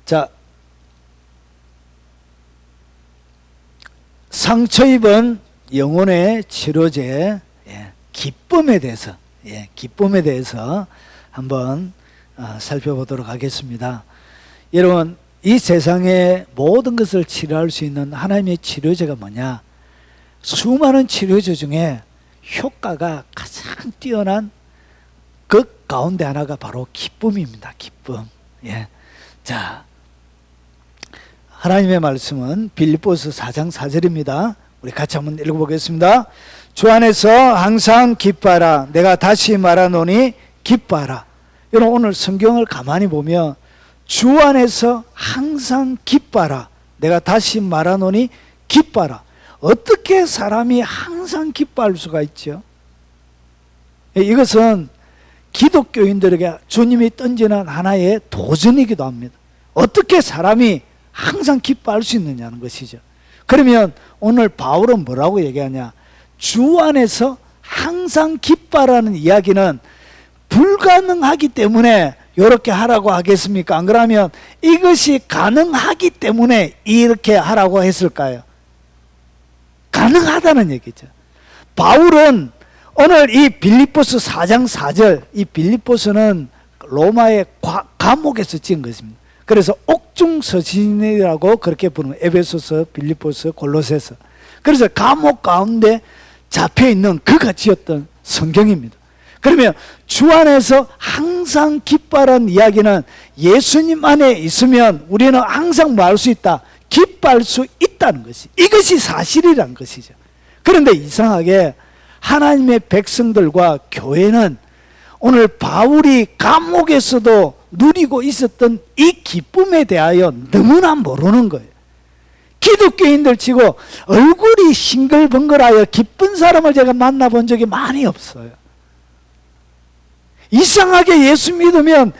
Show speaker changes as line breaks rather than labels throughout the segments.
자, 상처 입은 영혼의 치료제, 기쁨에 대해서 한번 살펴보도록 하겠습니다. 여러분, 이 세상의 모든 것을 치료할 수 있는 하나님의 치료제가 뭐냐? 수많은 치료제 중에 효과가 가장 뛰어난 그 가운데 하나가 바로 기쁨입니다. 기쁨. 자, 하나님의 말씀은 빌립보서 4장 4절입니다. 우리 같이 한번 읽어보겠습니다. 주 안에서 항상 기뻐하라. 내가 다시 말하노니 기뻐하라. 여러분, 오늘 성경을 가만히 보면 주 안에서 항상 기뻐하라. 내가 다시 말하노니 기뻐하라. 어떻게 사람이 항상 기뻐할 수가 있죠? 이것은 기독교인들에게 주님이 던지는 하나의 도전이기도 합니다. 어떻게 사람이 항상 기뻐할 수 있느냐는 것이죠. 그러면 오늘 바울은 뭐라고 얘기하냐? 주 안에서 항상 기뻐하라는 이야기는 불가능하기 때문에 이렇게 하라고 하겠습니까? 안 그러면 이것이 가능하기 때문에 이렇게 하라고 했을까요? 가능하다는 얘기죠. 바울은 오늘 이 빌립보서 4장 4절, 이 빌립보서는 로마의 감옥에서 찍은 것입니다. 그래서 옥중서신이라고 그렇게 부르는 에베소서, 빌립보서, 골로새서. 그래서 감옥 가운데 잡혀있는 그가 지었던 성경입니다. 그러면 주 안에서 항상 기뻐하라는 이야기는 예수님 안에 있으면 우리는 항상 뭐 할 수 있다? 기뻐할 수 있다는 것이, 이것이 사실이란 것이죠. 그런데 이상하게 하나님의 백성들과 교회는 오늘 바울이 감옥에서도 누리고 있었던 이 기쁨에 대하여 너무나 모르는 거예요. 기독교인들 치고 얼굴이 싱글벙글하여 기쁜 사람을 제가 만나본 적이 많이 없어요. 이상하게 예수 믿으면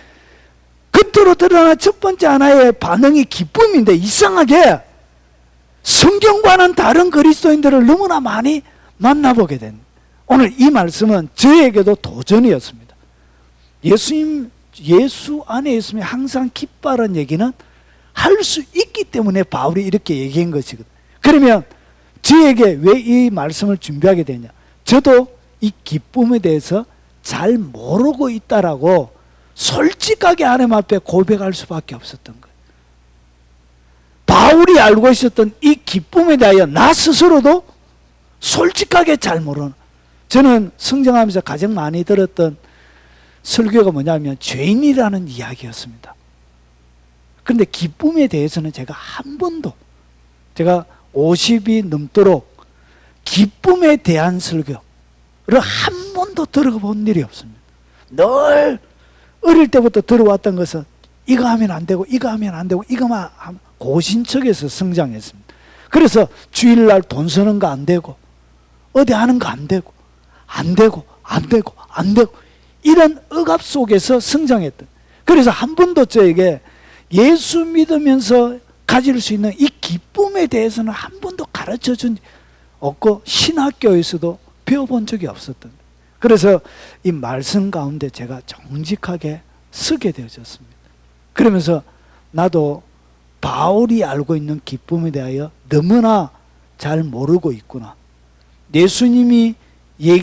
겉으로 드러나는 첫 번째 하나의 반응이 기쁨인데, 이상하게 성경과는 다른 그리스도인들을 너무나 많이 만나보게 된, 오늘 이 말씀은 저에게도 도전이었습니다. 예수 안에 있으면 항상 기뻐하라는 얘기는 할 수 있기 때문에 바울이 이렇게 얘기한 것이거든요. 그러면 저에게 왜 이 말씀을 준비하게 되냐? 저도 이 기쁨에 대해서 잘 모르고 있다라고 솔직하게 하나님 앞에 고백할 수밖에 없었던 거예요. 바울이 알고 있었던 이 기쁨에 대하여 나 스스로도 솔직하게 잘 모르는, 저는 성장하면서 가장 많이 들었던 설교가 뭐냐면 죄인이라는 이야기였습니다. 그런데 기쁨에 대해서는 제가 한 번도, 제가 50이 넘도록 기쁨에 대한 설교를 한 번도 들어본 일이 없습니다. 늘 어릴 때부터 들어왔던 것은 이거 하면 안 되고 이거 하면 안 되고 이거만 하면 고신척에서 성장했습니다. 그래서 주일날 돈 쓰는 거 안 되고 어디 하는 거 안 되고 안 되고 안 되고 안 되고 이런 억압 속에서 성장했던, 그래서 한 번도 저에게 예수 믿으면서 가질 수 있는 이 기쁨에 대해서는 한 번도 가르쳐 준 없고 신학교에서도 배워본 적이 없었던, 그래서 이 말씀 가운데 제가 정직하게 서게 되어졌습니다. 그러면서 나도 바울이 알고 있는 기쁨에 대하여 너무나 잘 모르고 있구나, 예수님이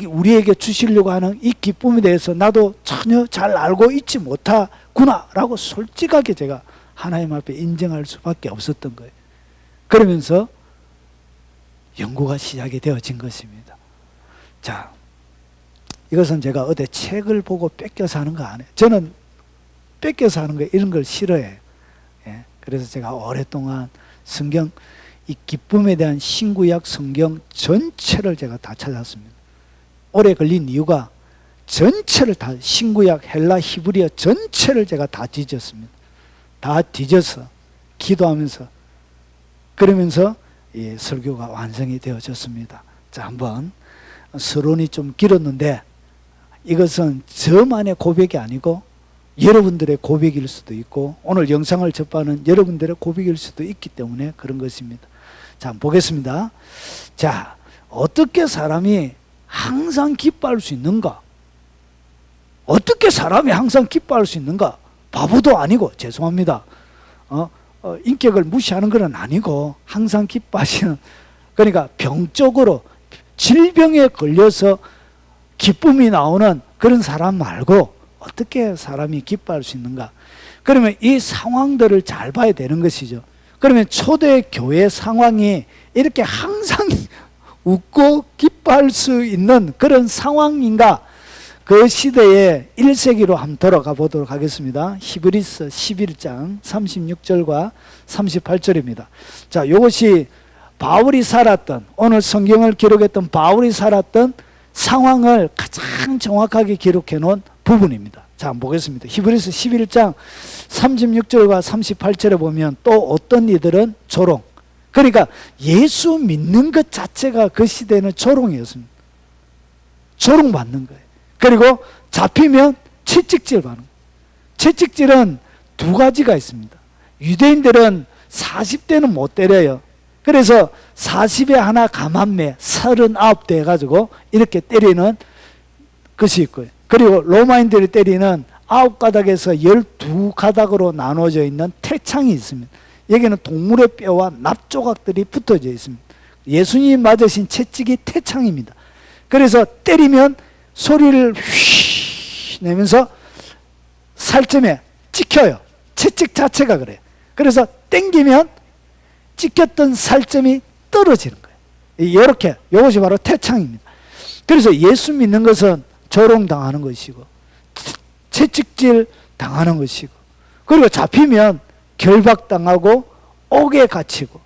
우리에게 주시려고 하는 이 기쁨에 대해서 나도 전혀 잘 알고 있지 못하구나 라고 솔직하게 제가 하나님 앞에 인정할 수밖에 없었던 거예요. 그러면서 연구가 시작이 되어진 것입니다. 자, 이것은 제가 어디 책을 보고 뺏겨서 하는 거 아니에요. 저는 뺏겨서 하는 거 이런 걸 싫어해요. 그래서 제가 오랫동안 성경, 이 기쁨에 대한 신구약 성경 전체를 제가 다 찾았습니다. 오래 걸린 이유가 전체를 다, 신구약, 헬라, 히브리어 전체를 제가 다 뒤졌습니다. 다 뒤져서 기도하면서, 그러면서 이 설교가 완성이 되어졌습니다. 자, 한번, 서론이 좀 길었는데 이것은 저만의 고백이 아니고 여러분들의 고백일 수도 있고 오늘 영상을 접하는 여러분들의 고백일 수도 있기 때문에 그런 것입니다. 자, 한번 보겠습니다. 자, 어떻게 사람이 항상 기뻐할 수 있는가? 어떻게 사람이 항상 기뻐할 수 있는가? 바보도 아니고, 죄송합니다. 인격을 무시하는 건 아니고 항상 기뻐하시는, 그러니까 병적으로 질병에 걸려서 기쁨이 나오는 그런 사람 말고 어떻게 사람이 기뻐할 수 있는가? 그러면 이 상황들을 잘 봐야 되는 것이죠. 그러면 초대교회 상황이 이렇게 항상 웃고 기뻐할 수 있는 그런 상황인가? 그 시대의 1세기로 한번 돌아가 보도록 하겠습니다. 히브리서 11장 36절과 38절입니다. 자, 이것이 바울이 살았던, 오늘 성경을 기록했던 바울이 살았던 상황을 가장 정확하게 기록해 놓은 부분입니다. 자, 한번 보겠습니다. 히브리서 11장 36절과 38절에 보면 또 어떤 이들은 조롱. 그러니까 예수 믿는 것 자체가 그 시대는 조롱이었습니다. 조롱받는 거예요. 그리고 잡히면 채찍질 받는 거예요. 채찍질은 두 가지가 있습니다. 유대인들은 40대는 못 때려요. 그래서 40에 하나 감한매 39대 해가지고 이렇게 때리는 것이 있고요. 그리고 로마인들이 때리는 9가닥에서 12가닥으로 나눠져 있는 태창이 있습니다. 여기는 동물의 뼈와 납조각들이 붙어져 있습니다. 예수님이 맞으신 채찍이 태창입니다. 그래서 때리면 소리를 휘 내면서 살점에 찍혀요. 채찍 자체가 그래요. 그래서 땡기면 찍혔던 살점이 떨어지는 거예요. 이렇게, 이것이 바로 태창입니다. 그래서 예수 믿는 것은 조롱당하는 것이고 채찍질 당하는 것이고, 그리고 잡히면 결박당하고 옥에 갇히고,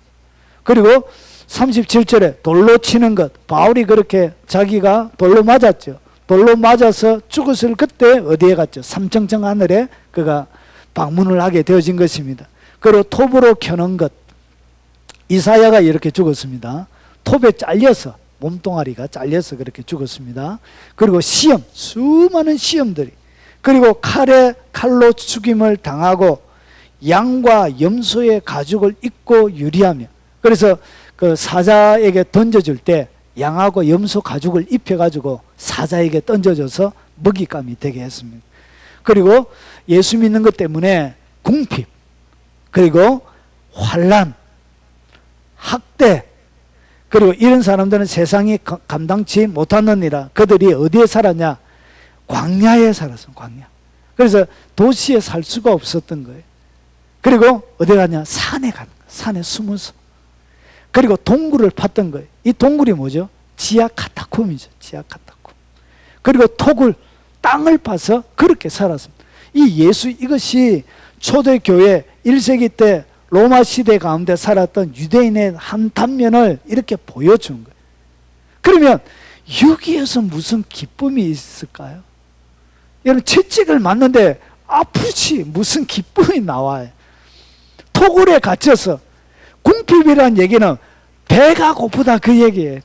그리고 37절에 돌로 치는 것, 바울이 그렇게 자기가 돌로 맞았죠. 돌로 맞아서 죽었을 그때 어디에 갔죠? 삼청청 하늘에 그가 방문을 하게 되어진 것입니다. 그리고 톱으로 켜는 것, 이사야가 이렇게 죽었습니다. 톱에 잘려서, 몸뚱아리가 잘려서 그렇게 죽었습니다. 그리고 시험, 수많은 시험들이, 그리고 칼로 죽임을 당하고 양과 염소의 가죽을 입고 유리하며, 그래서 그 사자에게 던져줄 때 양하고 염소 가죽을 입혀가지고 사자에게 던져줘서 먹잇감이 되게 했습니다. 그리고 예수 믿는 것 때문에 궁핍, 그리고 환난, 학대, 그리고 이런 사람들은 세상이 감당치 못하느니라. 그들이 어디에 살았냐? 광야에 살았어, 광야. 그래서 도시에 살 수가 없었던 거예요. 그리고 어디 가냐? 산에 가는 거예요. 산에 숨어서. 그리고 동굴을 팠던 거예요. 이 동굴이 뭐죠? 지하 카타콤이죠. 지하 카타콤. 그리고 톡을, 땅을 파서 그렇게 살았습니다. 이 예수, 이것이 초대교회 1세기 때 로마 시대 가운데 살았던 유대인의 한 단면을 이렇게 보여준 거예요. 그러면 여기에서 무슨 기쁨이 있을까요? 여러분, 채찍을 맞는데 아프지 무슨 기쁨이 나와요? 토굴에 갇혀서, 궁핍이라는 얘기는 배가 고프다 그 얘기예요.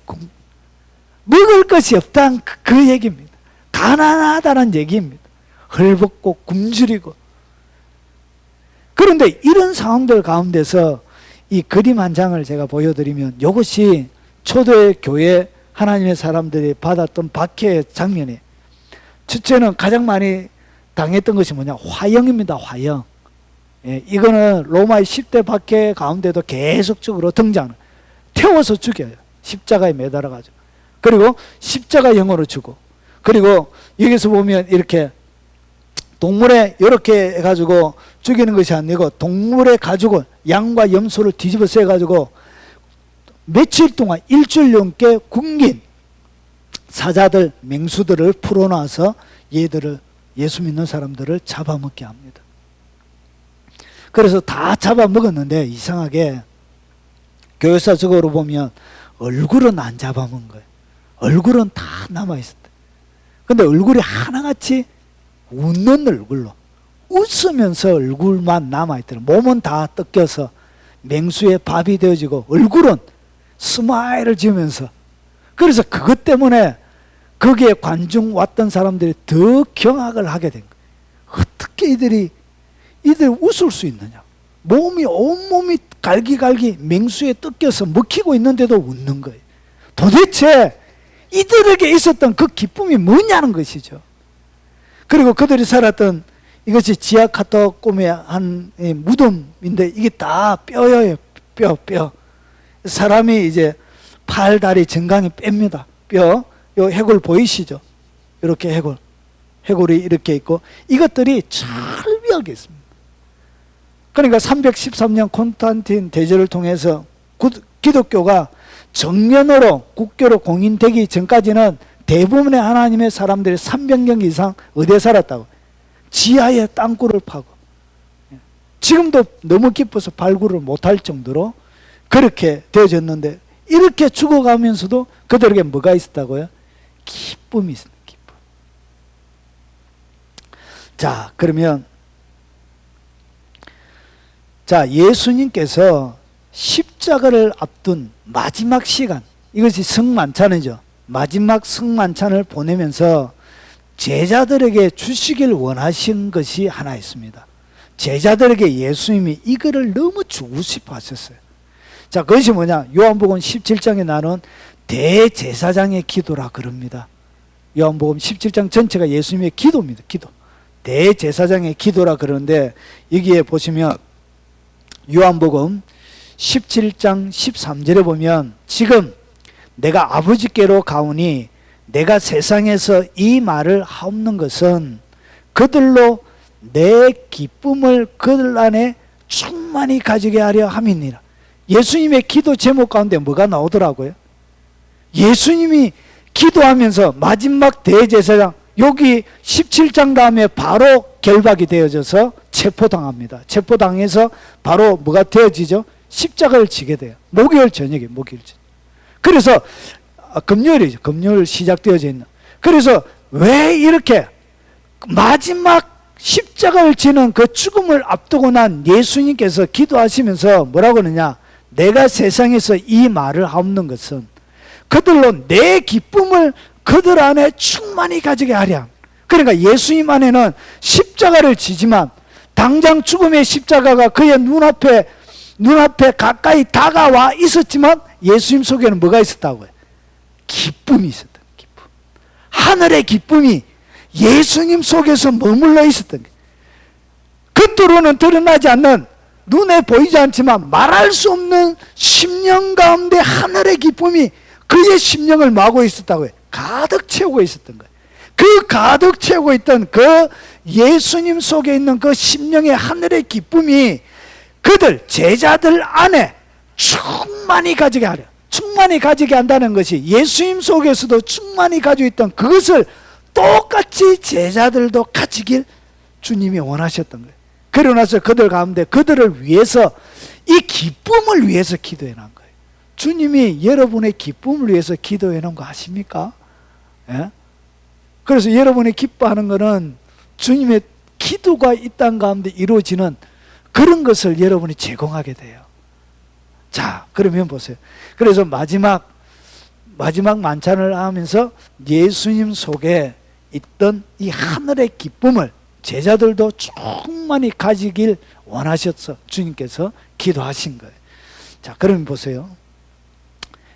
먹을 것이 없다는 그 얘기입니다. 가난하다는 얘기입니다. 헐벗고 굶주리고. 그런데 이런 상황들 가운데서 이 그림 한 장을 제가 보여드리면, 이것이 초대교회 하나님의 사람들이 받았던 박해의 장면이에요. 첫째는 가장 많이 당했던 것이 뭐냐? 화형입니다. 화형. 예, 이거는 로마의 10대 박해 가운데도 계속적으로 등장. 태워서 죽여요. 십자가에 매달아가지고. 그리고 십자가형으로 주고, 그리고 여기서 보면 이렇게 동물에 이렇게 해가지고 죽이는 것이 아니고, 동물의 가죽을, 양과 염소를 뒤집어서 해가지고 며칠 동안 일주일 넘게 굶긴 사자들, 맹수들을 풀어놔서 얘들을, 예수 믿는 사람들을 잡아먹게 합니다. 그래서 다 잡아먹었는데 이상하게 교회사적으로 보면 얼굴은 안 잡아먹은 거예요. 얼굴은 다 남아있었대. 근데 얼굴이 하나같이 웃는 얼굴로, 웃으면서 얼굴만 남아있더라고요. 몸은 다 뜯겨서 맹수의 밥이 되어지고 얼굴은 스마일을 지으면서. 그래서 그것 때문에 거기에 관중 왔던 사람들이 더 경악을 하게 된 거예요. 어떻게 이들이 웃을 수 있느냐? 몸이, 온몸이 갈기갈기 맹수에 뜯겨서 먹히고 있는데도 웃는 거예요. 도대체 이들에게 있었던 그 기쁨이 뭐냐는 것이죠. 그리고 그들이 살았던 이것이 지하카타콤의 한 무덤인데 이게 다 뼈예요. 뼈. 사람이 이제 팔, 다리, 정강이 뺍니다. 뼈. 요 해골 보이시죠? 이렇게 해골이 이렇게 있고 이것들이 철비하게 있습니다. 그러니까 313년 콘스탄틴 대제를 통해서 기독교가 정면으로 국교로 공인되기 전까지는 대부분의 하나님의 사람들이 300년 이상 어디에 살았다고? 지하에 땅굴을 파고. 지금도 너무 깊어서 발굴을 못할 정도로 그렇게 되어졌는데 이렇게 죽어가면서도 그들에게 뭐가 있었다고요? 기쁨이 있습니다. 기쁨. 자, 그러면 예수님께서 십자가를 앞둔 마지막 시간, 이것이 성만찬이죠. 마지막 성만찬을 보내면서 제자들에게 주시길 원하신 것이 하나 있습니다. 제자들에게 예수님이 이거를 너무 주고 싶어 하셨어요. 자, 그것이 뭐냐? 요한복음 17장에 나눈 대제사장의 기도라 그럽니다. 요한복음 17장 전체가 예수님의 기도입니다. 기도. 대제사장의 기도라 그러는데 여기에 보시면 요한복음 17장 13절에 보면 지금 내가 아버지께로 가오니 내가 세상에서 이 말을 하옵는 것은 그들로 내 기쁨을 그들 안에 충만히 가지게 하려 함이니라. 예수님의 기도 제목 가운데 뭐가 나오더라고요? 예수님이 기도하면서 마지막 대제사장, 여기 17장 다음에 바로 결박이 되어져서 체포당합니다. 체포당해서 바로 뭐가 되어지죠? 십자가를 지게 돼요. 목요일 저녁에, 목요일 저녁. 그래서 금요일이죠. 금요일 시작되어져 있는. 그래서 왜 이렇게 마지막 십자가를 지는 그 죽음을 앞두고 난 예수님께서 기도하시면서 뭐라고 하느냐? 내가 세상에서 이 말을 하옵는 것은 그들로 내 기쁨을 그들 안에 충만히 가지게 하랴. 그러니까 예수님 안에는 십자가를 지지만 당장 죽음의 십자가가 그의 눈앞에 가까이 다가와 있었지만 예수님 속에는 뭐가 있었다고요? 기쁨이 있었던 기쁨. 하늘의 기쁨이 예수님 속에서 머물러 있었던 거예요. 겉으로는 드러나지 않는, 눈에 보이지 않지만 말할 수 없는 심령 가운데 하늘의 기쁨이 그의 심령을 마고 있었다고요. 가득 채우고 있었던 거예요. 그 가득 채우고 있던 그 예수님 속에 있는 그 심령의 하늘의 기쁨이 그들 제자들 안에 충만히 가지게 하려. 충만히 가지게 한다는 것이 예수님 속에서도 충만히 가지고 있던 그것을 똑같이 제자들도 가지길 주님이 원하셨던 거예요. 그러나서 그들 가운데 그들을 위해서, 이 기쁨을 위해서 기도해 놓은 거예요. 주님이 여러분의 기쁨을 위해서 기도해 놓은 거 아십니까? 예? 그래서 여러분이 기뻐하는 것은 주님의 기도가 이 땅 가운데 이루어지는 그런 것을 여러분이 제공하게 돼요. 자, 그러면 보세요. 그래서 마지막 만찬을 하면서 예수님 속에 있던 이 하늘의 기쁨을 제자들도 충만히 가지길 원하셔서 주님께서 기도하신 거예요. 자, 그러면 보세요.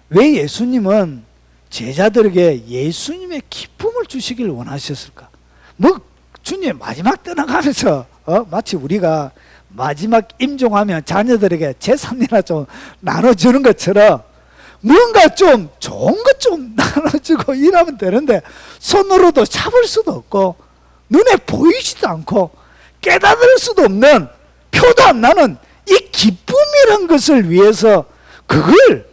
왜 예수님은 제자들에게 예수님의 기쁨을 주시길 원하셨을까? 뭐 주님 마지막 떠나가면서 마치 우리가 마지막 임종하면 자녀들에게 재산이나 좀 나눠주는 것처럼 뭔가 좀 좋은 것 좀 나눠주고 이러면 되는데 손으로도 잡을 수도 없고 눈에 보이지도 않고 깨닫을 수도 없는, 표도 안 나는 이 기쁨이란 것을 위해서 그걸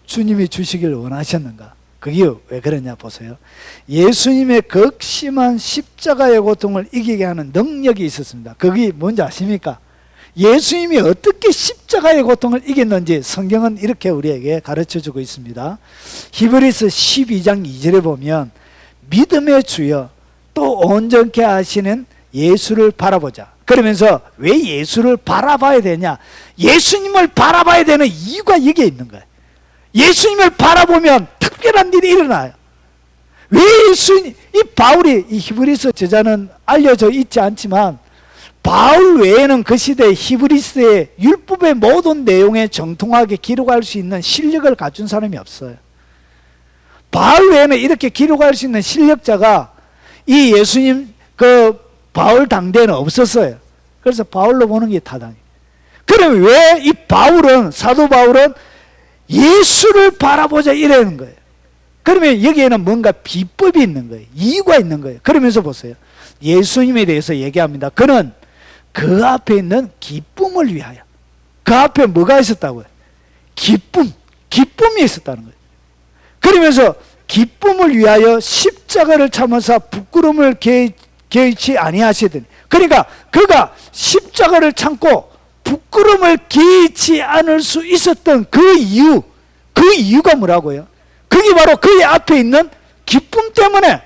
주님이 주시길 원하셨는가? 그게 왜 그러냐 보세요. 예수님의 극심한 십자가의 고통을 이기게 하는 능력이 있었습니다. 그게 뭔지 아십니까? 예수님이 어떻게 십자가의 고통을 이겼는지 성경은 이렇게 우리에게 가르쳐주고 있습니다. 히브리서 12장 2절에 보면 믿음의 주여 또 온전케 하시는 예수를 바라보자. 그러면서 왜 예수를 바라봐야 되냐? 예수님을 바라봐야 되는 이유가 여기에 있는 거예요. 예수님을 바라보면 특별한 일이 일어나요. 왜 예수님, 이 바울이, 이 히브리서 저자는 알려져 있지 않지만 바울 외에는 그 시대 히브리서의 율법의 모든 내용에 정통하게 기록할 수 있는 실력을 갖춘 사람이 없어요. 바울 외에는 이렇게 기록할 수 있는 실력자가 이 예수님 그 바울 당대에는 없었어요. 그래서 바울로 보는 게 타당해요. 그럼 왜 이 바울은, 사도 바울은 예수를 바라보자 이러는 거예요. 그러면 여기에는 뭔가 비법이 있는 거예요. 이유가 있는 거예요. 그러면서 보세요. 예수님에 대해서 얘기합니다. 그는 그 앞에 있는 기쁨을 위하여. 그 앞에 뭐가 있었다고요? 기쁨이 있었다는 거예요. 그러면서 기쁨을 위하여 십자가를 참으사 부끄러움을 개의치 아니하시더니, 그러니까 그가 십자가를 참고 부끄러움을 개의치 않을 수 있었던 그 이유가 뭐라고요? 그게 바로 그의 앞에 있는 기쁨 때문에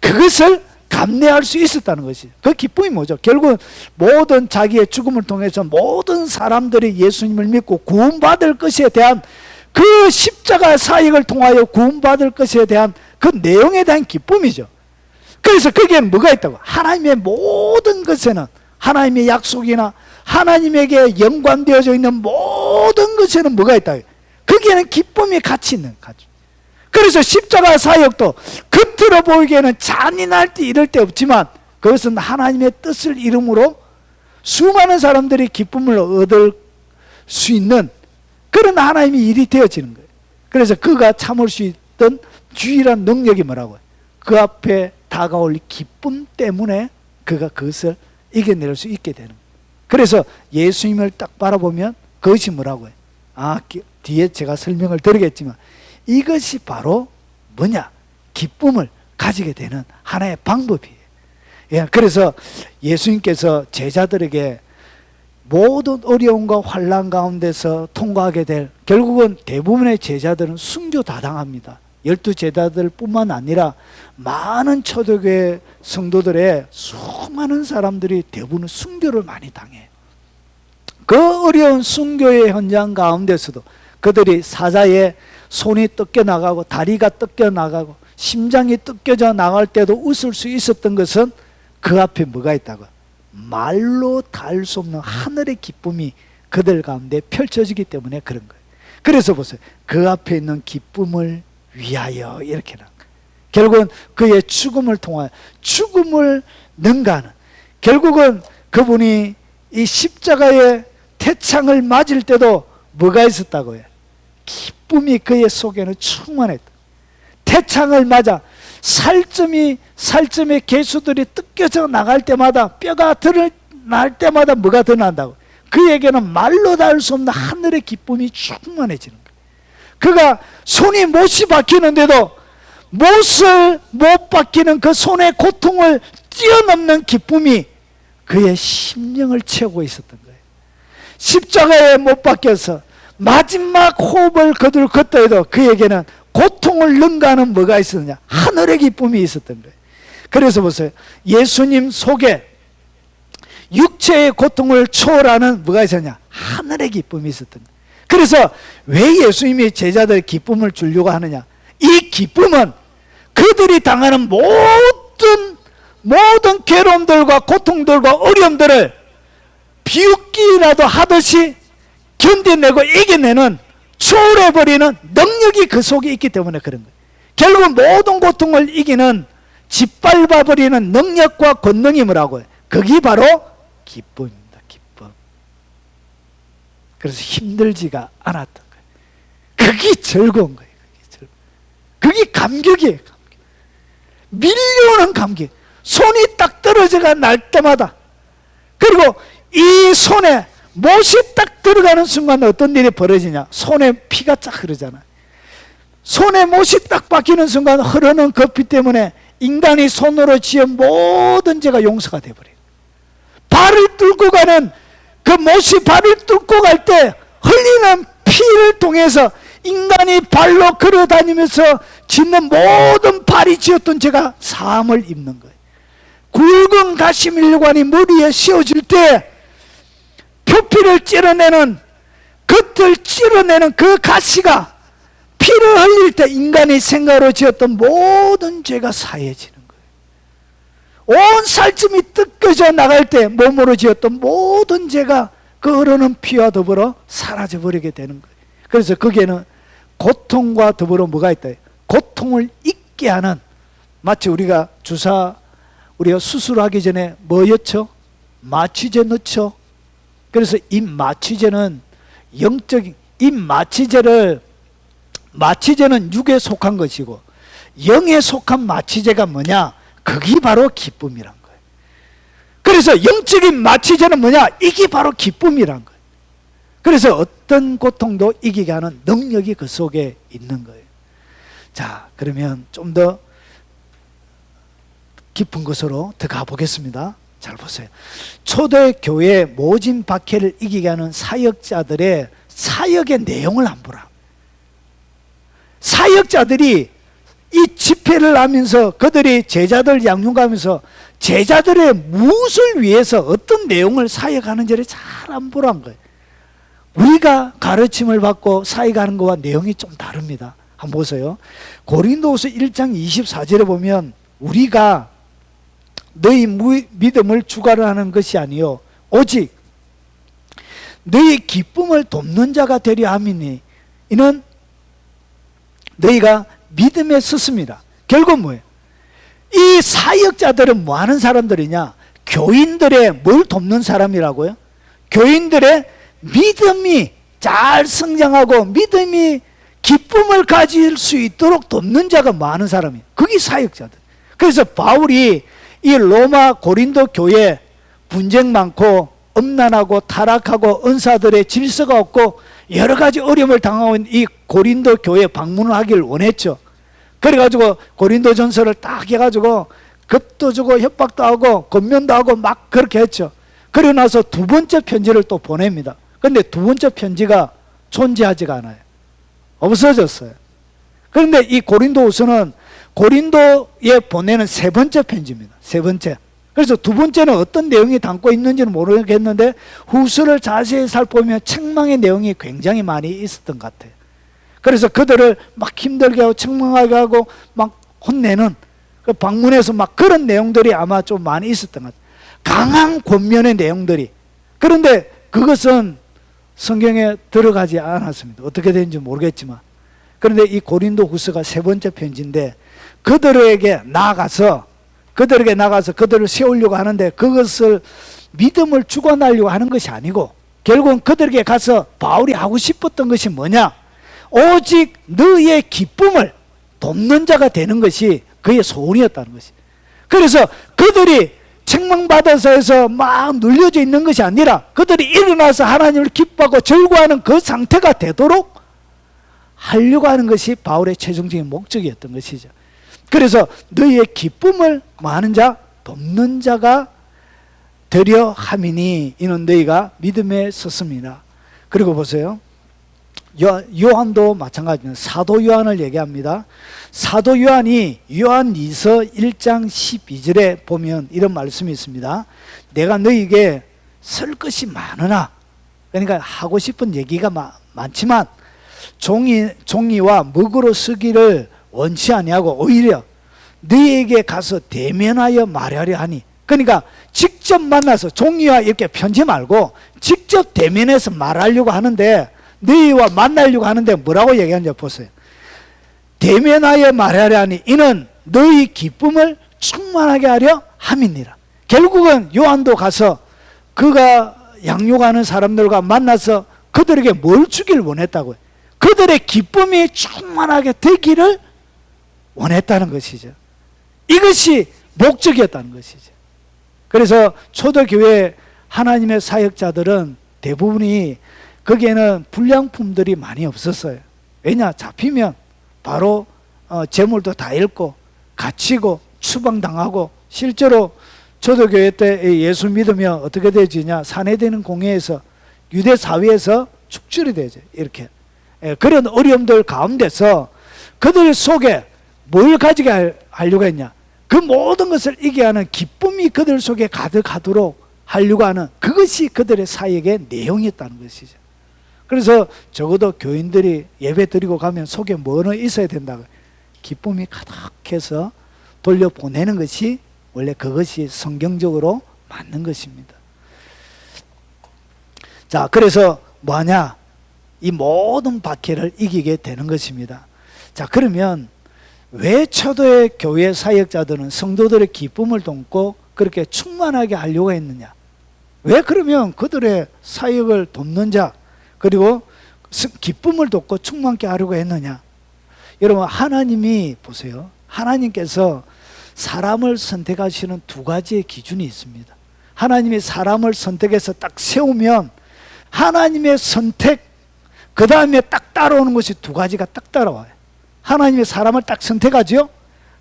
그것을 감내할 수 있었다는 것이죠. 그 기쁨이 뭐죠? 결국은 모든 자기의 죽음을 통해서 모든 사람들이 예수님을 믿고 구원받을 것에 대한 그 십자가 사역을 통하여 구원받을 것에 대한 그 내용에 대한 기쁨이죠. 그래서 거기에는 뭐가 있다고? 하나님의 모든 것에는, 하나님의 약속이나 하나님에게 연관되어져 있는 모든 것에는 뭐가 있다고? 거기에는 기쁨이 같이 있는 거죠. 그래서 십자가 사역도 겉으로 보이기에는 잔인할 때 이럴 때 없지만 그것은 하나님의 뜻을 이름으로 수많은 사람들이 기쁨을 얻을 수 있는 그런 하나님의 일이 되어지는 거예요. 그래서 그가 참을 수 있던 유일한 능력이 뭐라고요? 그 앞에 다가올 기쁨 때문에 그가 그것을 이겨낼 수 있게 되는 거예요. 그래서 예수님을 딱 바라보면 그것이 뭐라고요? 뒤에 제가 설명을 드리겠지만 이것이 바로 뭐냐? 기쁨을 가지게 되는 하나의 방법이에요. 예, 그래서 예수님께서 제자들에게 모든 어려움과 환난 가운데서 통과하게 될, 결국은 대부분의 제자들은 순교 다 당합니다. 12제자들 뿐만 아니라 많은 초대교회 성도들의 수많은 사람들이 대부분 순교를 많이 당해요. 그 어려운 순교의 현장 가운데서도 그들이 사자에 손이 뜯겨 나가고 다리가 뜯겨 나가고 심장이 뜯겨져 나갈 때도 웃을 수 있었던 것은 그 앞에 뭐가 있다고? 말로 닿을 수 없는 하늘의 기쁨이 그들 가운데 펼쳐지기 때문에 그런 거예요. 그래서 보세요. 그 앞에 있는 기쁨을 위하여 이렇게 나. 결국은 그의 죽음을 통하여 죽음을 능가하는, 결국은 그분이 이 십자가의 태창을 맞을 때도 뭐가 있었다고요? 기쁨이 그의 속에는 충만했다. 태창을 맞아 살점의 개수들이 뜯겨져 나갈 때마다, 뼈가 드러날 때마다 뭐가 드러난다고? 그에게는 말로 닿을 수 없는 하늘의 기쁨이 충만해지는 거예요. 그가 손이 못이 박히는데도 못을 못 박히는 그 손의 고통을 뛰어넘는 기쁨이 그의 심령을 채우고 있었던 거예요. 십자가에 못 박혀서 마지막 호흡을 걷다 해도 그에게는 고통을 능가하는 뭐가 있었느냐? 하늘의 기쁨이 있었던 거예요. 그래서 보세요. 예수님 속에 육체의 고통을 초월하는 뭐가 있었냐? 하늘의 기쁨이 있었던 거예요. 그래서 왜 예수님이 제자들 기쁨을 주려고 하느냐? 이 기쁨은 그들이 당하는 모든 괴로움들과 고통들과 어려움들을 비웃기라도 하듯이 견뎌내고 이겨내는, 초월해버리는 능력이 그 속에 있기 때문에 그런 거예요. 결국 모든 고통을 이기는, 짓밟아버리는 능력과 권능이 뭐라고요? 그게 바로 기쁨입니다. 기쁨. 그래서 힘들지가 않았던 거예요. 그게 즐거운 거예요. 그게 감격이에요. 감격. 밀려오는 감격. 손이 딱 떨어져가 날 때마다, 그리고 이 손에 못이 딱 들어가는 순간 어떤 일이 벌어지냐? 손에 피가 쫙 흐르잖아요. 손에 못이 딱 박히는 순간 흐르는 그 피 때문에 인간이 손으로 지은 모든 죄가 용서가 되어버려요. 발을 뚫고 가는 그 못이 발을 뚫고 갈 때 흘리는 피를 통해서 인간이 발로 걸어다니면서 짓는 모든 발이 지었던 죄가 사함을 입는 거예요. 굵은 가시밀관이 머리에 씌워질 때 표피를 찌러내는, 겉을 찌러내는 그 가시가 피를 흘릴 때 인간이 생각으로 지었던 모든 죄가 사해지는 거예요. 온 살점이 뜯겨져 나갈 때 몸으로 지었던 모든 죄가 그 흐르는 피와 더불어 사라져버리게 되는 거예요. 그래서 거기에는 고통과 더불어 뭐가 있다? 고통을 잊게 하는, 마치 우리가 주사 우리가 수술하기 전에 뭐였죠? 마취제 넣죠. 그래서 이 마취제는 영적인, 이 마취제는 육에 속한 것이고 영에 속한 마취제가 뭐냐? 그게 바로 기쁨이란 거예요. 그래서 영적인 마취제는 뭐냐? 이게 바로 기쁨이란 거예요. 그래서 어떤 고통도 이기게 하는 능력이 그 속에 있는 거예요. 자, 그러면 좀 더 깊은 것으로 들어가 보겠습니다. 잘 보세요. 초대교회 모진 박해를 이기게 하는 사역자들의 사역의 내용을 한번 보라. 사역자들이 이 집회를 하면서 그들이 제자들 양육하면서 제자들의 무엇을 위해서 어떤 내용을 사역하는지를 잘 한번 보란 거예요. 우리가 가르침을 받고 사역하는 것과 내용이 좀 다릅니다. 한번 보세요. 고린도후서 1장 24절에 보면 우리가 너희 믿음을 주관을 하는 것이 아니요 오직 너희 기쁨을 돕는 자가 되려 함이니 이는 너희가 믿음에 섰습니다. 결국 뭐예요? 이 사역자들은 뭐 하는 사람들이냐? 교인들의 뭘 돕는 사람이라고요? 교인들의 믿음이 잘 성장하고 믿음이 기쁨을 가질 수 있도록 돕는 자가 많은 사람이에요. 그게 사역자들. 그래서 바울이 이 로마 고린도 교회 분쟁 많고 음란하고 타락하고 은사들의 질서가 없고 여러 가지 어려움을 당하고 있는 이 고린도 교회 방문을 하기를 원했죠. 그래가지고 고린도 전서를 딱 해가지고 겁도 주고 협박도 하고 권면도 하고 막 그렇게 했죠. 그러고 나서 두 번째 편지를 또 보냅니다. 근데 두 번째 편지가 존재하지가 않아요. 없어졌어요. 그런데 이 고린도후서는 고린도에 보내는 세 번째 편지입니다. 세 번째. 그래서 두 번째는 어떤 내용이 담고 있는지는 모르겠는데 후서를 자세히 살펴보면 책망의 내용이 굉장히 많이 있었던 것 같아요. 그래서 그들을 막 힘들게 하고 책망하게 하고 막 혼내는 그 방문에서 막 그런 내용들이 아마 좀 많이 있었던 것 같아요. 강한 권면의 내용들이. 그런데 그것은 성경에 들어가지 않았습니다. 어떻게 되는지 모르겠지만. 그런데 이 고린도 후서가 세 번째 편지인데 그들에게 나가서 그들을 세우려고 하는데 그것을 믿음을 주관하려고 하는 것이 아니고 결국은 그들에게 가서 바울이 하고 싶었던 것이 뭐냐? 오직 너의 기쁨을 돕는 자가 되는 것이 그의 소원이었다는 것이. 그래서 그들이 책망받아서 해서 막 눌려져 있는 것이 아니라 그들이 일어나서 하나님을 기뻐하고 절구하는 그 상태가 되도록 하려고 하는 것이 바울의 최종적인 목적이었던 것이죠. 그래서 너희의 기쁨을 많은 자, 돕는 자가 되려 함이니 이는 너희가 믿음에 섰습니다. 그리고 보세요. 요한도 마찬가지입니다. 사도 요한을 얘기합니다. 사도 요한이 요한 2서 1장 12절에 보면 이런 말씀이 있습니다. 내가 너희에게 쓸 것이 많으나, 그러니까 하고 싶은 얘기가 많지만 종이와 먹으로 쓰기를 원치 아니하고 오히려 너희에게 가서 대면하여 말하려 하니. 그러니까 직접 만나서 종이와 이렇게 편지 말고 직접 대면해서 말하려고 하는데 너희와 만나려고 하는데 뭐라고 얘기하는지 보세요. 대면하여 말하려 하니 이는 너희 기쁨을 충만하게 하려 함이니라. 결국은 요한도 가서 그가 양육하는 사람들과 만나서 그들에게 뭘 주길 원했다고요? 그들의 기쁨이 충만하게 되기를 원했다는 것이죠. 이것이 목적이었다는 것이죠. 그래서 초대교회 하나님의 사역자들은 대부분이 거기에는 불량품들이 많이 없었어요. 왜냐? 잡히면 바로 재물도 다 잃고 갇히고 추방당하고, 실제로 초대교회 때 예수 믿으면 어떻게 되지냐? 사내되는 공회에서 유대 사회에서 축출이 되죠. 이렇게 그런 어려움들 가운데서 그들 속에 뭘 가지게 하려고 했냐? 그 모든 것을 이기게 하는 기쁨이 그들 속에 가득하도록 하려고 하는 그것이 그들의 사역의 내용이었다는 것이죠. 그래서 적어도 교인들이 예배 드리고 가면 속에 뭐는 있어야 된다고, 기쁨이 가득해서 돌려보내는 것이 원래 그것이 성경적으로 맞는 것입니다. 자, 그래서 뭐하냐? 이 모든 박해를 이기게 되는 것입니다. 자, 그러면 왜 초대의 교회 사역자들은 성도들의 기쁨을 돕고 그렇게 충만하게 하려고 했느냐? 왜 그러면 그들의 사역을 돕는 자 그리고 기쁨을 돕고 충만케 하려고 했느냐? 여러분, 하나님이 보세요. 하나님께서 사람을 선택하시는 두 가지의 기준이 있습니다. 하나님이 사람을 선택해서 딱 세우면 하나님의 선택 그 다음에 딱 따라오는 것이 두 가지가 딱 따라와요. 하나님이 사람을 딱 선택하죠.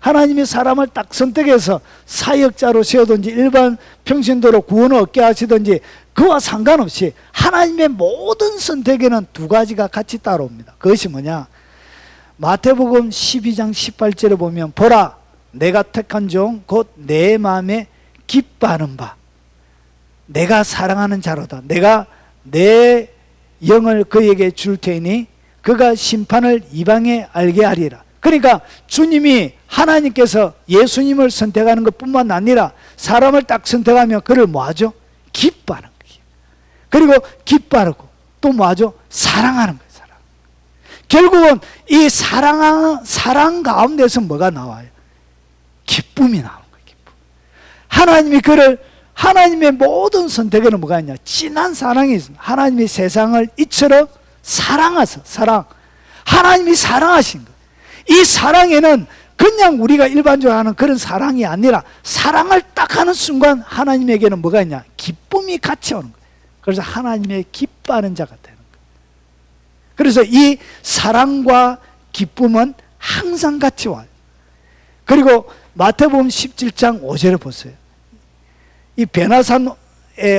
하나님이 사람을 딱 선택해서 사역자로 세우든지 일반 평신도로 구원을 얻게 하시든지 그와 상관없이 하나님의 모든 선택에는 두 가지가 같이 따라옵니다. 그것이 뭐냐? 마태복음 12장 18절에 보면 보라 내가 택한 종 곧 내 마음에 기뻐하는 바 내가 사랑하는 자로다. 내가 내 영을 그에게 줄 테니 그가 심판을 이방에 알게 하리라. 그러니까 주님이 하나님께서 예수님을 선택하는 것뿐만 아니라 사람을 딱 선택하면 그를 뭐하죠? 기뻐하는 거예요. 그리고 기뻐하고 또 뭐하죠? 사랑하는 거예요. 사랑. 결국은 이 사랑 가운데서 뭐가 나와요? 기쁨이 나오는 거예요. 기쁨. 하나님이 그를 하나님의 모든 선택에는 뭐가 있냐? 진한 사랑이 있습니다. 하나님이 세상을 이처럼 사랑하셔. 사랑. 하나님이 사랑하신 거예요. 이 사랑에는 그냥 우리가 일반적으로 하는 그런 사랑이 아니라 사랑을 딱 하는 순간 하나님에게는 뭐가 있냐? 기쁨이 같이 오는 거예요. 그래서 하나님의 기뻐하는 자가 되는 거예요. 그래서 이 사랑과 기쁨은 항상 같이 와요. 그리고 마태복음 17장 5절에 보세요. 이 베나산에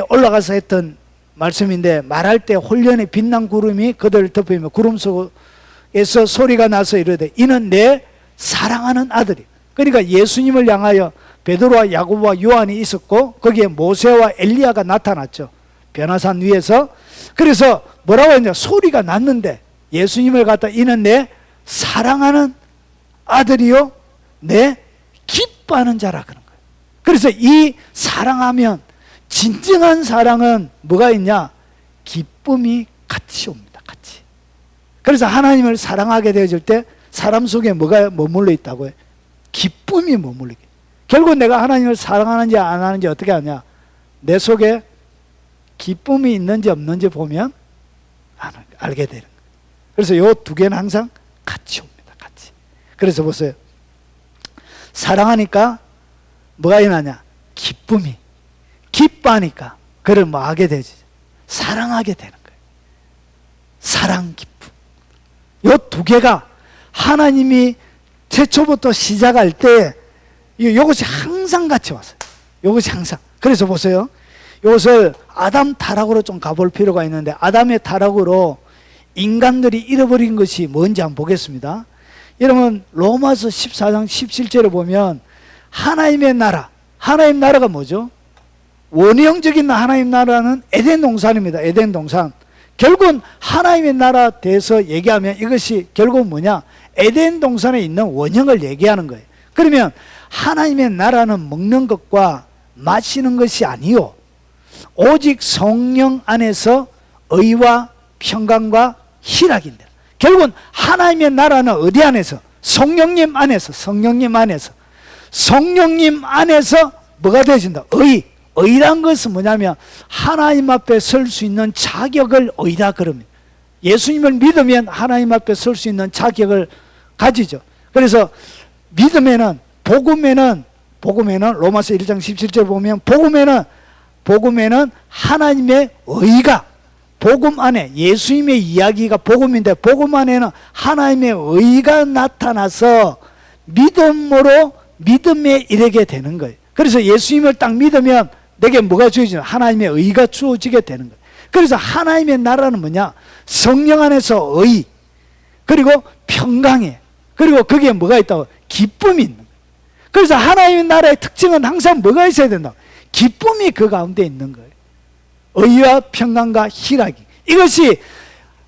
올라가서 했던 말씀인데 말할 때 홀련의 빛난 구름이 그들을 덮으며 구름 속에서 소리가 나서 이르되 이는 내 사랑하는 아들이. 그러니까 예수님을 향하여 베드로와 야고보와 요한이 있었고 거기에 모세와 엘리야가 나타났죠. 베나산 위에서. 그래서 뭐라고 했냐? 소리가 났는데 예수님을 갖다 이는 내 사랑하는 아들이요 내 기뻐하는 자라 그런 거예요. 그래서 이 사랑하면 진정한 사랑은 뭐가 있냐? 기쁨이 같이 옵니다. 같이. 그래서 하나님을 사랑하게 되어질 때 사람 속에 뭐가 머물러 있다고요? 기쁨이 머물러 있게. 결국 내가 하나님을 사랑하는지 안 하는지 어떻게 하냐? 내 속에 기쁨이 있는지 없는지 보면 알게 되는 거예요. 그래서 이 두 개는 항상 같이 옵니다. 같이. 그래서 보세요. 사랑하니까 뭐가 일어나냐? 기쁨이. 기뻐하니까 그를 뭐 하게 되지? 사랑하게 되는 거예요. 사랑, 기쁨. 이 두 개가 하나님이 최초부터 시작할 때 이것이 항상 같이 왔어요. 이것이 항상. 그래서 보세요. 이것을 아담 타락으로 좀 가볼 필요가 있는데 아담의 타락으로 인간들이 잃어버린 것이 뭔지 한번 보겠습니다. 여러분 로마서 14장 17절에 보면 하나님의 나라, 하나님 나라가 뭐죠? 원형적인 하나님 나라는 에덴 동산입니다. 에덴 동산. 결국은 하나님의 나라 대해서 얘기하면 이것이 결국은 뭐냐? 에덴 동산에 있는 원형을 얘기하는 거예요. 그러면 하나님의 나라는 먹는 것과 마시는 것이 아니요 오직 성령 안에서 의와 평강과 희락인데 결국은 하나님의 나라는 어디 안에서? 성령님 안에서. 성령님 안에서. 성령님 안에서 뭐가 되어진다? 의. 의란 것은 뭐냐면 하나님 앞에 설 수 있는 자격을 의다 그럽니다. 예수님을 믿으면 하나님 앞에 설 수 있는 자격을 가지죠. 그래서 믿음에는 복음에는 로마서 1장 17절 보면 복음에는 하나님의 의가 복음 안에 예수님의 이야기가 복음인데 복음 안에는 하나님의 의가 나타나서 믿음으로 믿음에 이르게 되는 거예요. 그래서 예수님을 딱 믿으면 내게 뭐가 주어지냐? 하나님의 의가 주어지게 되는 거예요. 그래서 하나님의 나라는 뭐냐? 성령 안에서 의, 그리고 평강에, 그리고 거기에 뭐가 있다고? 기쁨이 있는 거예요. 그래서 하나님의 나라의 특징은 항상 뭐가 있어야 된다? 기쁨이 그 가운데 있는 거예요. 의와 평강과 희락이. 이것이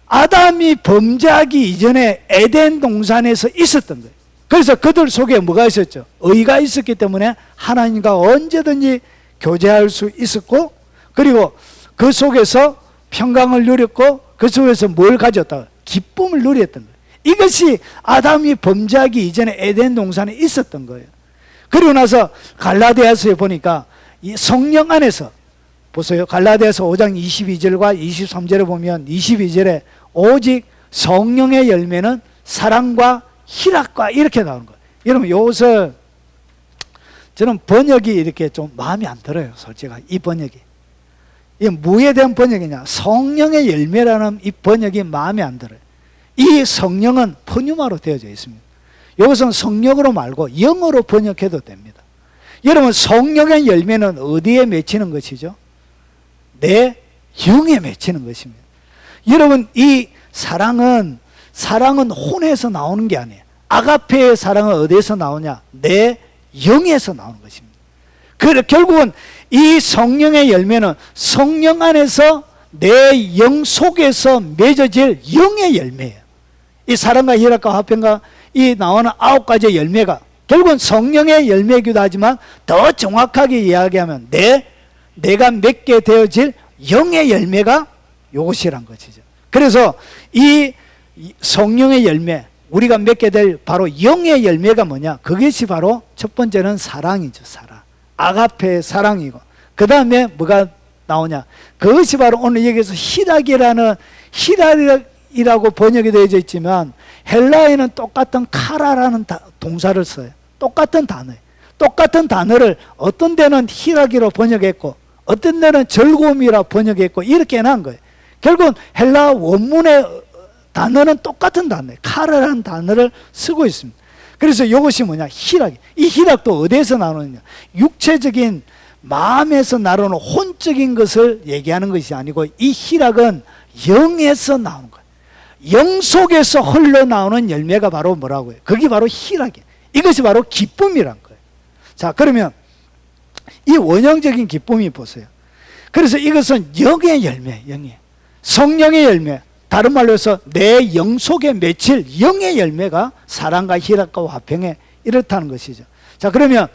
아담이 범죄하기 이전에 에덴 동산에서 있었던 거예요. 그래서 그들 속에 뭐가 있었죠? 의가 있었기 때문에 하나님과 언제든지 교제할 수 있었고, 그리고 그 속에서 평강을 누렸고, 그 속에서 뭘 가졌다? 기쁨을 누렸던 거예요. 이것이 아담이 범죄하기 이전에 에덴 동산에 있었던 거예요. 그리고 나서 갈라디아서에 보니까 이 성령 안에서 보세요. 갈라디아서 5장 22절과 23절에 보면 22절에 오직 성령의 열매는 사랑과 희락과 이렇게 나오는 거예요. 여러분 이것을 저는 번역이 이렇게 좀 마음에 안 들어요. 솔직히 이 번역이. 이게 뭐에 대한 번역이냐? 성령의 열매라는 이 번역이 마음에 안 들어요. 이 성령은 포뉴마로 되어져 있습니다. 이것은 성령으로 말고 영어로 번역해도 됩니다. 여러분 성령의 열매는 어디에 맺히는 것이죠? 내 영에 맺히는 것입니다. 여러분 이 사랑은 혼에서 나오는 게 아니에요. 아가페의 사랑은 어디에서 나오냐? 내 영에서 나오는 것입니다. 그래 결국은 이 성령의 열매는 성령 안에서 내 영 속에서 맺어질 영의 열매예요. 이 사랑과 희락과 화평과 이 나오는 9가지의 열매가 결국은 성령의 열매이기도 하지만 더 정확하게 이야기하면 내가 맺게 되어질 영의 열매가 이것이란 것이죠. 그래서 이 성령의 열매, 우리가 맺게 될 바로 영의 열매가 뭐냐? 그것이 바로 첫 번째는 사랑이죠. 사랑. 아가페의 사랑이고 그 다음에 뭐가 나오냐? 그것이 바로 오늘 여기서 희락이라고 번역이 되어져 있지만 헬라어에는 똑같은 카라라는 동사를 써요. 똑같은 단어예요. 똑같은 단어를 어떤 데는 희락이라고 번역했고 어떤 데는 즐거움이라고 번역했고 이렇게 해놓은 거예요. 결국은 헬라어 원문의 단어는 똑같은 단어예요. 카라라는 단어를 쓰고 있습니다. 그래서 이것이 뭐냐? 희락. 이 희락도 어디에서 나오느냐? 육체적인 마음에서 나오는 혼적인 것을 얘기하는 것이 아니고 이 희락은 영에서 나오는 거예요. 영 속에서 흘러나오는 열매가 바로 뭐라고요? 그게 바로 희락이에요. 이것이 바로 기쁨이란 거예요. 자, 그러면 이 원형적인 기쁨이 보세요. 그래서 이것은 영의 열매, 영의 성령의 열매, 다른 말로 해서 내 영 속에 맺힐 영의 열매가 사랑과 희락과 화평에 이렇다는 것이죠. 자, 그러면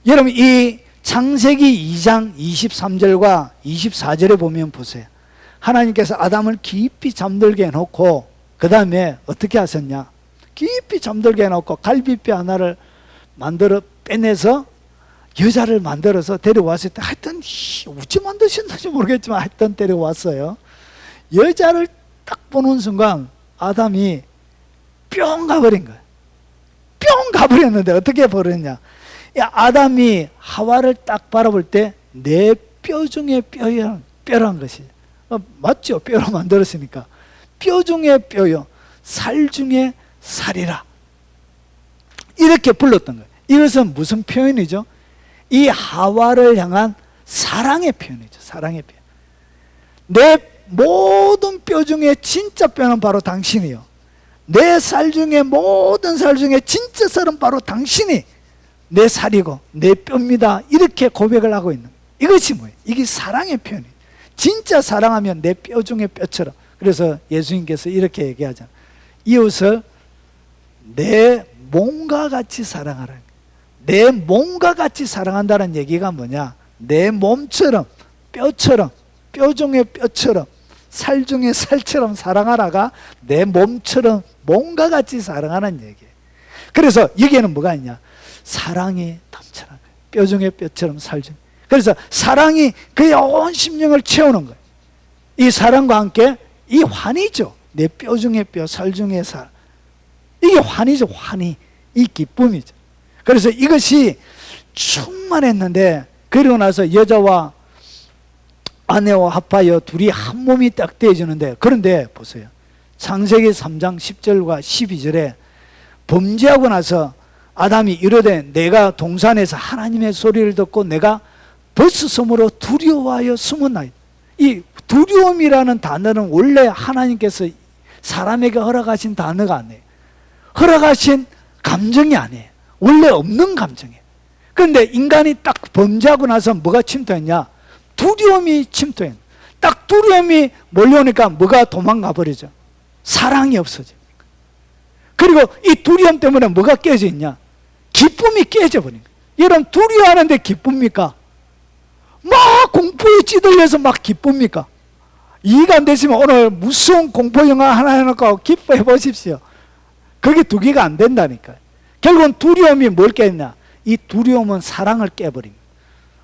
여러분 이 창세기 2장 23절과 24절에 보면 보세요. 하나님께서 아담을 깊이 잠들게 해놓고 그 다음에 어떻게 하셨냐? 깊이 잠들게 해놓고 갈비뼈 하나를 만들어 빼내서 여자를 만들어서 데려왔을 때 하여튼 어찌 만드셨는지 모르겠지만 하여튼 데려왔어요. 여자를 딱 보는 순간 아담이 뿅 가버린 거예요. 뿅 가버렸는데 어떻게 버렸냐? 아담이 하와를 딱 바라볼 때 내 뼈 중에 뼈란 것이 맞죠? 뼈로 만들었으니까 뼈 중에 뼈요 살 중에 살이라 이렇게 불렀던 거예요. 이것은 무슨 표현이죠? 이 하와를 향한 사랑의 표현이죠. 사랑의 표현. 내 모든 뼈 중에 진짜 뼈는 바로 당신이요. 내 살 중에 모든 살 중에 진짜 살은 바로 당신이 내 살이고 내 뼈입니다. 이렇게 고백을 하고 있는 거예요. 이것이 뭐예요? 이게 사랑의 표현이에요. 진짜 사랑하면 내 뼈 중에 뼈처럼. 그래서 예수님께서 이렇게 얘기하잖아요. 이웃을 내 몸과 같이 사랑하라. 내 몸과 같이 사랑한다는 얘기가 뭐냐? 내 몸처럼 뼈처럼 뼈 중에 뼈처럼 살 중에 살처럼 사랑하라가 내 몸처럼 몸과 같이 사랑하는 얘기예요. 그래서 여기에는 뭐가 있냐? 사랑이 넘쳐나는 거예요. 뼈 중에 뼈처럼 살 중에. 그래서 사랑이 그의 온 심령을 채우는 거예요. 이 사랑과 함께 이 환희죠. 내 뼈 중에 뼈, 살 중에 살. 이게 환희죠. 환희. 이 기쁨이죠. 그래서 이것이 충만했는데 그리고 나서 여자와 아내와 합하여 둘이 한 몸이 딱 되어지는데 그런데 보세요. 창세기 3장 10절과 12절에 범죄하고 나서 아담이 이르되 내가 동산에서 하나님의 소리를 듣고 내가 벗스섬으로 두려워하여 숨었나이다. 이 두려움이라는 단어는 원래 하나님께서 사람에게 허락하신 단어가 아니에요. 허락하신 감정이 아니에요. 원래 없는 감정이에요. 그런데 인간이 딱 범죄하고 나서 뭐가 침투했냐? 두려움이 침투했냐? 딱 두려움이 몰려오니까 뭐가 도망가 버리죠? 사랑이 없어집니다. 그리고 이 두려움 때문에 뭐가 깨져 있냐? 기쁨이 깨져 버린 거예요. 여러분 두려워하는데 기쁩니까? 막 공포에 찌들려서 막 기쁩니까? 이해가 안 되시면 오늘 무서운 공포 영화 하나 해놓고 기뻐해 보십시오. 그게 두 개가 안 된다니까요. 결국은 두려움이 뭘 깨냐? 이 두려움은 사랑을 깨버립니다.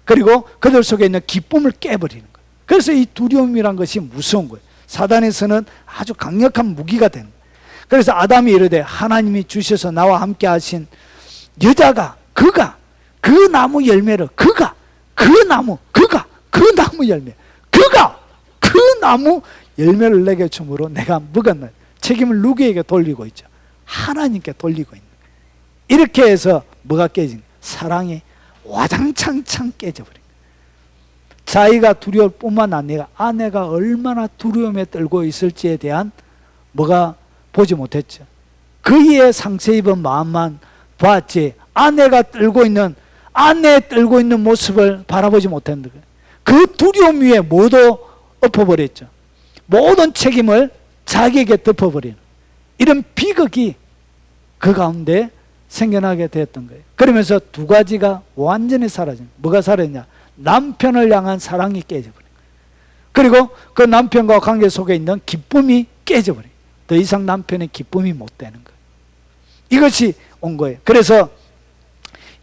그리고 그들 속에 있는 기쁨을 깨버리는 거예요. 그래서 이 두려움이란 것이 무서운 거예요. 사단에서는 아주 강력한 무기가 되는 거예요. 그래서 아담이 이르되 하나님이 주셔서 나와 함께 하신 여자가 그가 그 나무 열매를 그 나무 열매 그가 그 나무 열매를 내게 주므로 내가 먹었는 책임을 누구에게 돌리고 있죠? 하나님께 돌리고 있는 거예요. 이렇게 해서 뭐가 깨진 거예요? 사랑이 와장창창 깨져버린 거예요. 자기가 두려울 뿐만 아니라 아내가 얼마나 두려움에 떨고 있을지에 대한 뭐가 보지 못했죠. 그의 상처 입은 마음만 봤지 아내의 떨고 있는 모습을 바라보지 못했는 거예요. 그 두려움 위에 모두 엎어버렸죠. 모든 책임을 자기에게 덮어버리는 이런 비극이 그 가운데 생겨나게 되었던 거예요. 그러면서 두 가지가 완전히 사라진 거예요. 뭐가 사라졌냐? 남편을 향한 사랑이 깨져버린 거예요. 그리고 그 남편과 관계 속에 있는 기쁨이 깨져버린 거예요. 더 이상 남편의 기쁨이 못 되는 거예요. 이것이 온 거예요. 그래서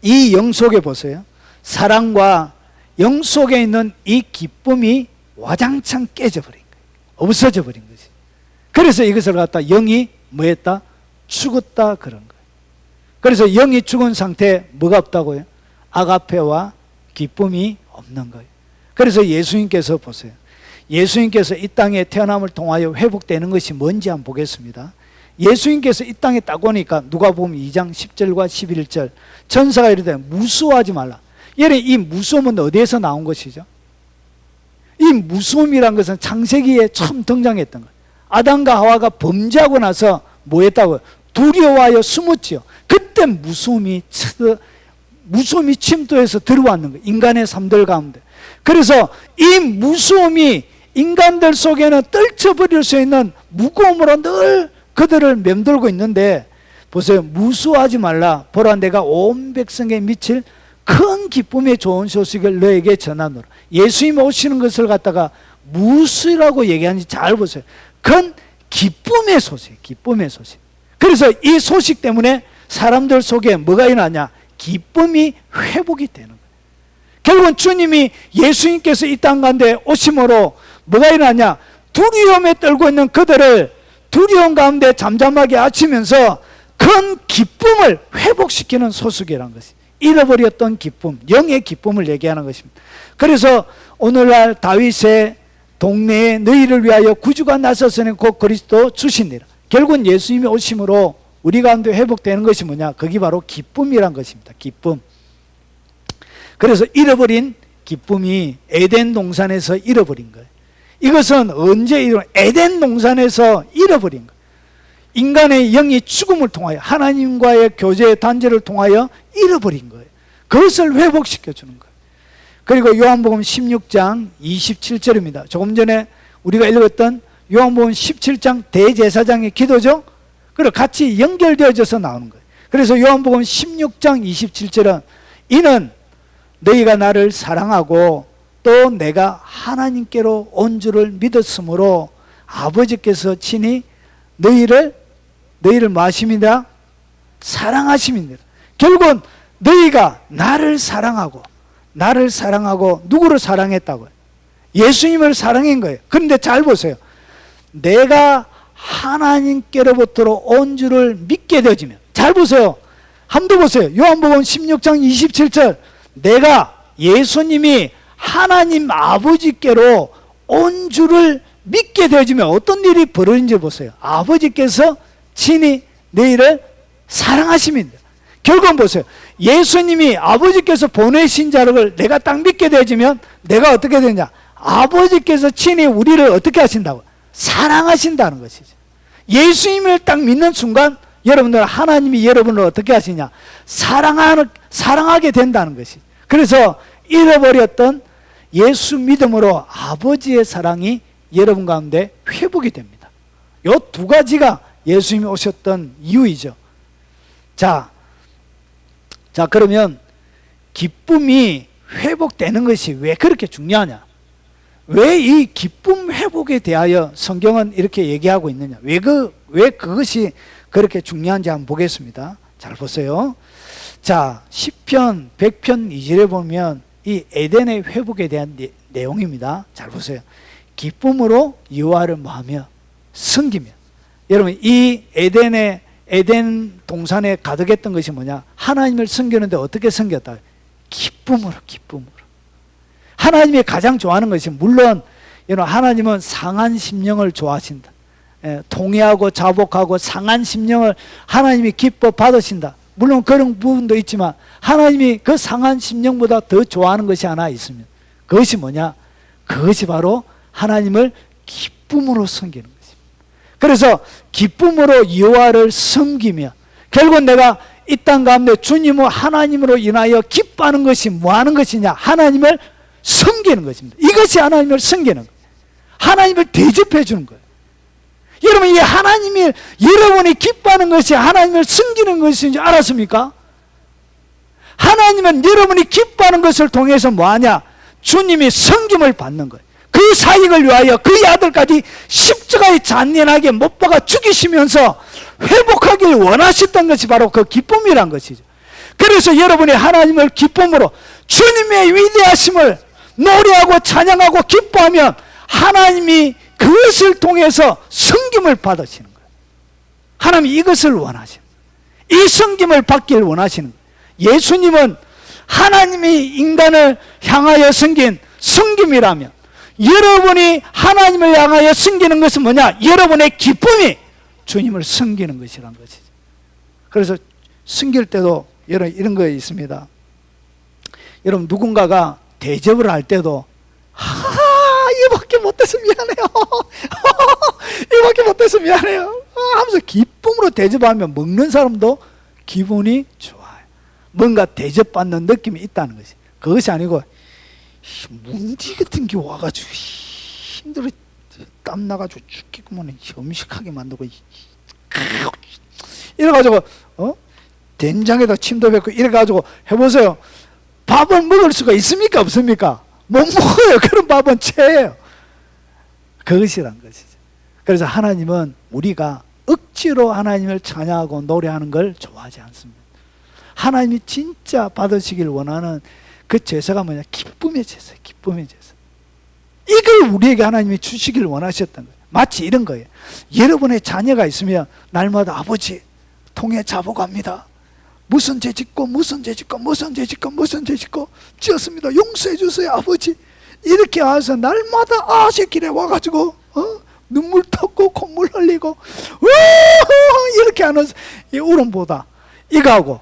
이 영 속에 보세요. 사랑과 영 속에 있는 이 기쁨이 와장창 깨져버린 거예요. 없어져 버린 거지. 그래서 이것을 갖다 영이 뭐했다? 죽었다 그런 거예요. 그래서 영이 죽은 상태에 뭐가 없다고요? 아가페와 기쁨이 없는 거예요. 그래서 예수님께서 보세요. 예수님께서 이 땅에 태어남을 통하여 회복되는 것이 뭔지 한번 보겠습니다. 예수님께서 이 땅에 딱 오니까 누가복음 2장 10절과 11절 천사가 이르되 무서워하지 말라. 이 무서움은 어디에서 나온 것이죠? 이 무서움이란 것은 창세기에 처음 등장했던 거예요. 아담과 하와가 범죄하고 나서 뭐 했다고요? 두려워하여 숨었지요. 그때 무서움이 침투해서 들어왔는 거예요. 인간의 삶들 가운데. 그래서 이 무서움이 인간들 속에는 떨쳐버릴 수 있는 무거움으로 늘 그들을 맴돌고 있는데 보세요. 무서워하지 말라. 보라 내가 온 백성에 미칠 큰 기쁨의 좋은 소식을 너에게 전하노라. 예수님 오시는 것을 갖다가 무엇이라고 얘기하는지 잘 보세요. 큰 기쁨의 소식, 기쁨의 소식. 그래서 이 소식 때문에 사람들 속에 뭐가 일어나냐? 기쁨이 회복이 되는 거예요. 결국은 주님이 예수님께서 이 땅 가운데 오심으로 뭐가 일어나냐? 두려움에 떨고 있는 그들을 두려움 가운데 잠잠하게 하시면서 큰 기쁨을 회복시키는 소식이라는 것이 잃어버렸던 기쁨, 영의 기쁨을 얘기하는 것입니다. 그래서 오늘날 다윗의 동네에 너희를 위하여 구주가 나섰으니 곧 그리스도 주시니라. 결국은 예수님이 오심으로 우리 가운데 회복되는 것이 뭐냐? 그게 바로 기쁨이란 것입니다. 기쁨. 그래서 잃어버린 기쁨이 에덴 동산에서 잃어버린 거예요. 이것은 언제 에덴 동산에서 잃어버린 거예요. 인간의 영이 죽음을 통하여 하나님과의 교제의 단절을 통하여 잃어버린 거예요. 그것을 회복시켜주는 거예요. 그리고 요한복음 16장 27절입니다. 조금 전에 우리가 읽었던 요한복음 17장 대제사장의 기도죠. 그리고 같이 연결되어져서 나오는 거예요. 그래서 요한복음 16장 27절은 이는 너희가 나를 사랑하고 또 내가 하나님께로 온 줄을 믿었으므로 아버지께서 친히 너희를 마십니다. 사랑하심이니라. 결국은 너희가 나를 사랑하고 누구를 사랑했다고요? 예수님을 사랑한 거예요. 그런데 잘 보세요. 내가 하나님께로부터 온 줄을 믿게 되어지면, 잘 보세요. 한번 보세요. 요한복음 16장 27절 내가 예수님이 하나님 아버지께로 온 줄을 믿게 되어지면 어떤 일이 벌어진지 보세요. 아버지께서 친히 너희를 사랑하심입니다. 결국은 보세요. 예수님이 아버지께서 보내신 자를 내가 딱 믿게 되어지면 내가 어떻게 되냐? 아버지께서 친히 우리를 어떻게 하신다고? 사랑하신다는 것이죠. 예수님을 딱 믿는 순간 여러분들 하나님이 여러분을 어떻게 하시냐? 사랑하게 된다는 것이. 그래서 잃어버렸던 예수 믿음으로 아버지의 사랑이 여러분 가운데 회복이 됩니다. 이 두 가지가 예수님이 오셨던 이유이죠. 자 그러면 기쁨이 회복되는 것이 왜 그렇게 중요하냐? 왜 이 기쁨 회복에 대하여 성경은 이렇게 얘기하고 있느냐? 왜 그것이 그렇게 중요한지 한번 보겠습니다. 잘 보세요. 자, 시편 100편 2절에 보면 이 에덴의 회복에 대한 내용입니다. 잘 보세요. 기쁨으로 여호와를 뭐하며 섬기며. 여러분, 이 에덴 동산에 가득했던 것이 뭐냐? 하나님을 섬기는데 어떻게 섬겼다? 기쁨으로. 하나님이 가장 좋아하는 것이, 물론 여러분, 하나님은 상한 심령을 좋아하신다. 통회하고 자복하고 상한 심령을 하나님이 기뻐 받으신다. 물론 그런 부분도 있지만 하나님이 그 상한 심령보다 더 좋아하는 것이 하나 있습니다. 그것이 뭐냐? 그것이 바로 하나님을 기쁨으로 섬기는 것입니다. 그래서 기쁨으로 여호와를 섬기며, 결국 내가 이 땅 가운데 주님을 하나님으로 인하여 기뻐하는 것이 뭐 하는 것이냐? 하나님을 섬기는 것입니다. 이것이 하나님을 섬기는 거예요. 하나님을 대접해 주는 거예요. 여러분, 이 하나님이, 여러분이 기뻐하는 것이 하나님을 섬기는 것인지 알았습니까? 하나님은 여러분이 기뻐하는 것을 통해서 뭐하냐? 주님이 섬김을 받는 거예요. 그 사역을 위하여 그의 아들까지 십자가에 잔인하게 못 박아 죽이시면서 회복하길 원하셨던 것이 바로 그 기쁨이란 것이죠. 그래서 여러분이 하나님을 기쁨으로, 주님의 위대하심을 노래하고 찬양하고 기뻐하면 하나님이 그것을 통해서 섬김을 받으시는 거예요. 하나님이 이것을 원하시는 거예요. 이 섬김을 받길 원하시는 거예요. 예수님은 하나님이 인간을 향하여 섬긴 섬김이라면, 여러분이 하나님을 향하여 섬기는 것은 뭐냐? 여러분의 기쁨이 주님을 섬기는 것이란 것이죠. 그래서 섬길 때도 여러분, 이런 거 있습니다. 여러분, 누군가가 대접을 할 때도 이밖에 못해서 미안해요. 이밖에 못해서 미안해요 하면서 기쁨으로 대접하면 먹는 사람도 기분이 좋아요. 뭔가 대접받는 느낌이 있다는 것이. 그것이 아니고 문디 같은 게 와가지고 힘들어 땀 나가지고 죽겠구만, 염식하게 만들고 이래가지고 된장에다 침도 뱉고 이래가지고 해보세요. 밥을 먹을 수가 있습니까? 없습니까? 못 먹어요. 그런 밥은 죄예요. 그것이란 것이죠. 그래서 하나님은 우리가 억지로 하나님을 찬양하고 노래하는 걸 좋아하지 않습니다. 하나님이 진짜 받으시길 원하는 그 제사가 뭐냐? 기쁨의 제사예요. 기쁨의 제사. 이걸 우리에게 하나님이 주시길 원하셨던 거예요. 마치 이런 거예요. 여러분의 자녀가 있으면 날마다 아버지 통에 자복합니다. 무슨 죄 짓고 지었습니다. 용서해 주세요 아버지. 이렇게 와서 날마다 새길에 와가지고 눈물 터고 콧물 흘리고 이렇게 하는 이 울음보다 이거하고,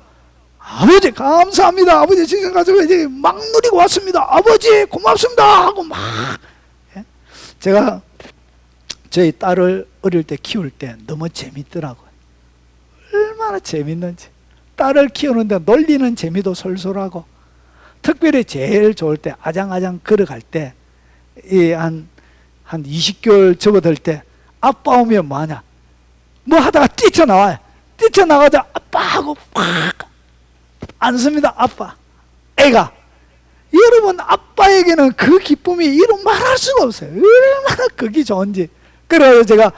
아버지 감사합니다. 아버지 지금 가지고 이제 막 누리고 왔습니다. 아버지 고맙습니다 하고 막. 제가 저희 딸을 어릴 때 키울 때 너무 재밌더라고요. 얼마나 재밌는지. 딸을 키우는데 놀리는 재미도 솔솔하고, 특별히 제일 좋을 때 아장아장 걸어갈 때, 한 20개월 접어들 때 아빠 오면 뭐하냐? 뭐 하다가 뛰쳐나와요. 뛰쳐나가자 아빠하고 팍 앉습니다. 아빠. 애가. 여러분, 아빠에게는 그 기쁨이 이루 말할 수가 없어요. 얼마나 그게 좋은지. 그래서 제가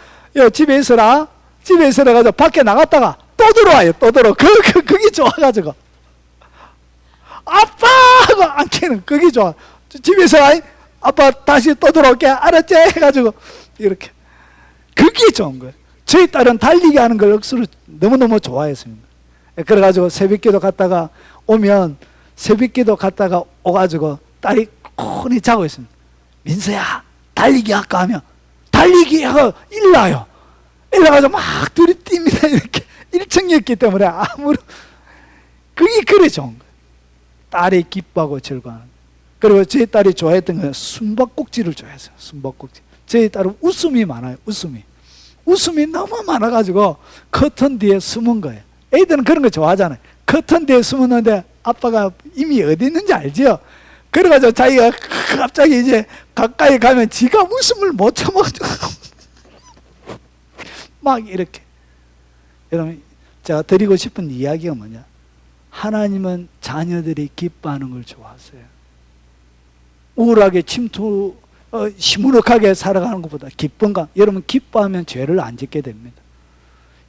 집에 있어라 가지고 밖에 나갔다가 또 들어와요. 또 들어와. 그게 좋아가지고 아빠 하고 안기는 그게 좋아. 집에서 아빠 다시 또 들어올게 알았지? 해가지고 이렇게. 그게 좋은 거예요. 저희 딸은 달리기 하는 걸 억수로 너무너무 좋아했습니다. 그래가지고 새벽기도 갔다가 오면, 새벽기도 갔다가 오가지고 딸이 콘히 자고 있습니다. 민서야 달리기 할까 하면 달리기 하고 일나요. 일나가지고 막 둘이 뜁니다. 이렇게 일청이었기 때문에 아무런, 그게 그래 좋은 거예요. 딸이 기뻐하고 즐거워하는. 그리고 저희 딸이 좋아했던 건 숨바꼭질을 좋아했어요. 숨바꼭질. 저희 딸은 웃음이 많아요. 웃음이 너무 많아가지고 커튼 뒤에 숨은 거예요. 애들은 그런 거 좋아하잖아요. 커튼 뒤에 숨었는데 아빠가 이미 어디 있는지 알죠? 그래가지고 자기가 갑자기 이제 가까이 가면 지가 웃음을 못 참아가지고 막 이렇게. 여러분, 제가 드리고 싶은 이야기가 뭐냐? 하나님은 자녀들이 기뻐하는 걸 좋아하세요. 우울하게 시무룩하게 살아가는 것보다 기쁨과, 여러분 기뻐하면 죄를 안 짓게 됩니다.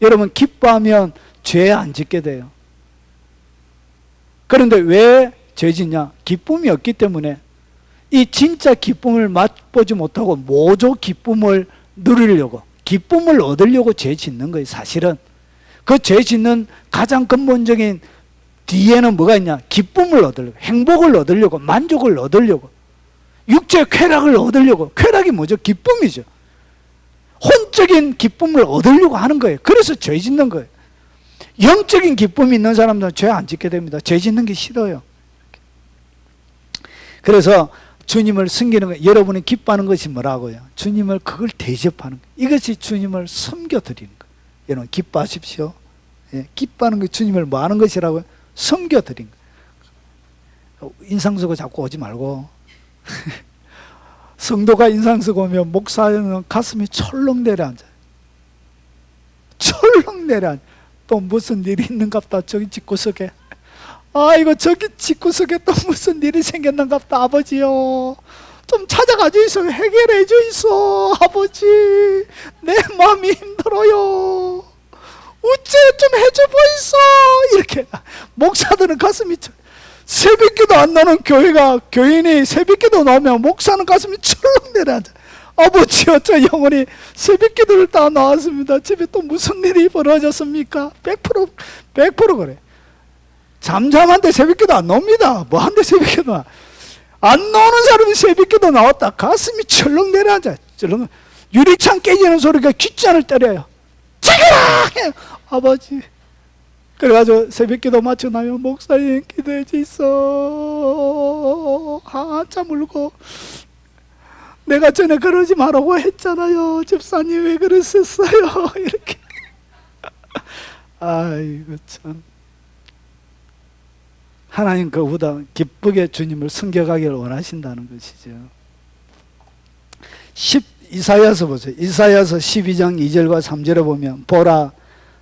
여러분 기뻐하면 죄 안 짓게 돼요. 그런데 왜 죄 짓냐? 기쁨이 없기 때문에 이 진짜 기쁨을 맛보지 못하고 모조 기쁨을 누리려고, 기쁨을 얻으려고 죄 짓는 거예요. 사실은 그 죄 짓는 가장 근본적인 뒤에는 뭐가 있냐? 기쁨을 얻으려고, 행복을 얻으려고, 만족을 얻으려고, 육체의 쾌락을 얻으려고. 쾌락이 뭐죠? 기쁨이죠. 혼적인 기쁨을 얻으려고 하는 거예요. 그래서 죄 짓는 거예요. 영적인 기쁨이 있는 사람들은 죄 안 짓게 됩니다. 죄 짓는 게 싫어요. 그래서 주님을 섬기는 거, 여러분이 기뻐하는 것이 뭐라고요? 주님을 그걸 대접하는 거. 이것이 주님을 섬겨드리는 거. 여러분 기뻐하십시오. 예, 기뻐하는 게 주님을 뭐 하는 것이라고요? 섬겨드린 거. 인상 쓰고 자꾸 오지 말고. 성도가 인상 쓰고 오면 목사는 가슴이 철렁 내려앉아요. 철렁 내려앉아요. 또 무슨 일이 있는갑다. 저기 집구석에. 아이고 저기 집구석에 또 무슨 일이 생겼는갑다. 아버지요, 좀 찾아가주이소. 해결해 주이소. 아버지, 내 마음이 힘들어요. 어째 좀 해줘 보이소. 이렇게 목사들은 가슴이 새벽기도 안 나는 교회가, 교인이 새벽기도 나오면 목사는 가슴이 철렁 내려앉아. 아버지요, 저 영혼이 새벽기도를 다 나왔습니다. 집에 또 무슨 일이 벌어졌습니까? 100% 그래. 잠잠한데 새벽기도 안 나옵니다. 뭐 한데 새벽기도 안 나오는 사람이 새벽기도 나왔다. 가슴이 철렁 내려앉아. 철렁. 유리창 깨지는 소리가 귓잔을 때려요. 책이라! 아버지. 그래가지고 새벽기도 마치고 나면 목사님 기도해 주이소. 한참 울고, 내가 전에 그러지 말라고 했잖아요. 집사님 왜 그랬었어요? 이렇게. 아이고 참. 하나님 그보다 기쁘게 주님을 섬겨가기를 원하신다는 것이죠. 이사야서 보세요. 이사야서 12장 2절과 3절에 보면, 보라,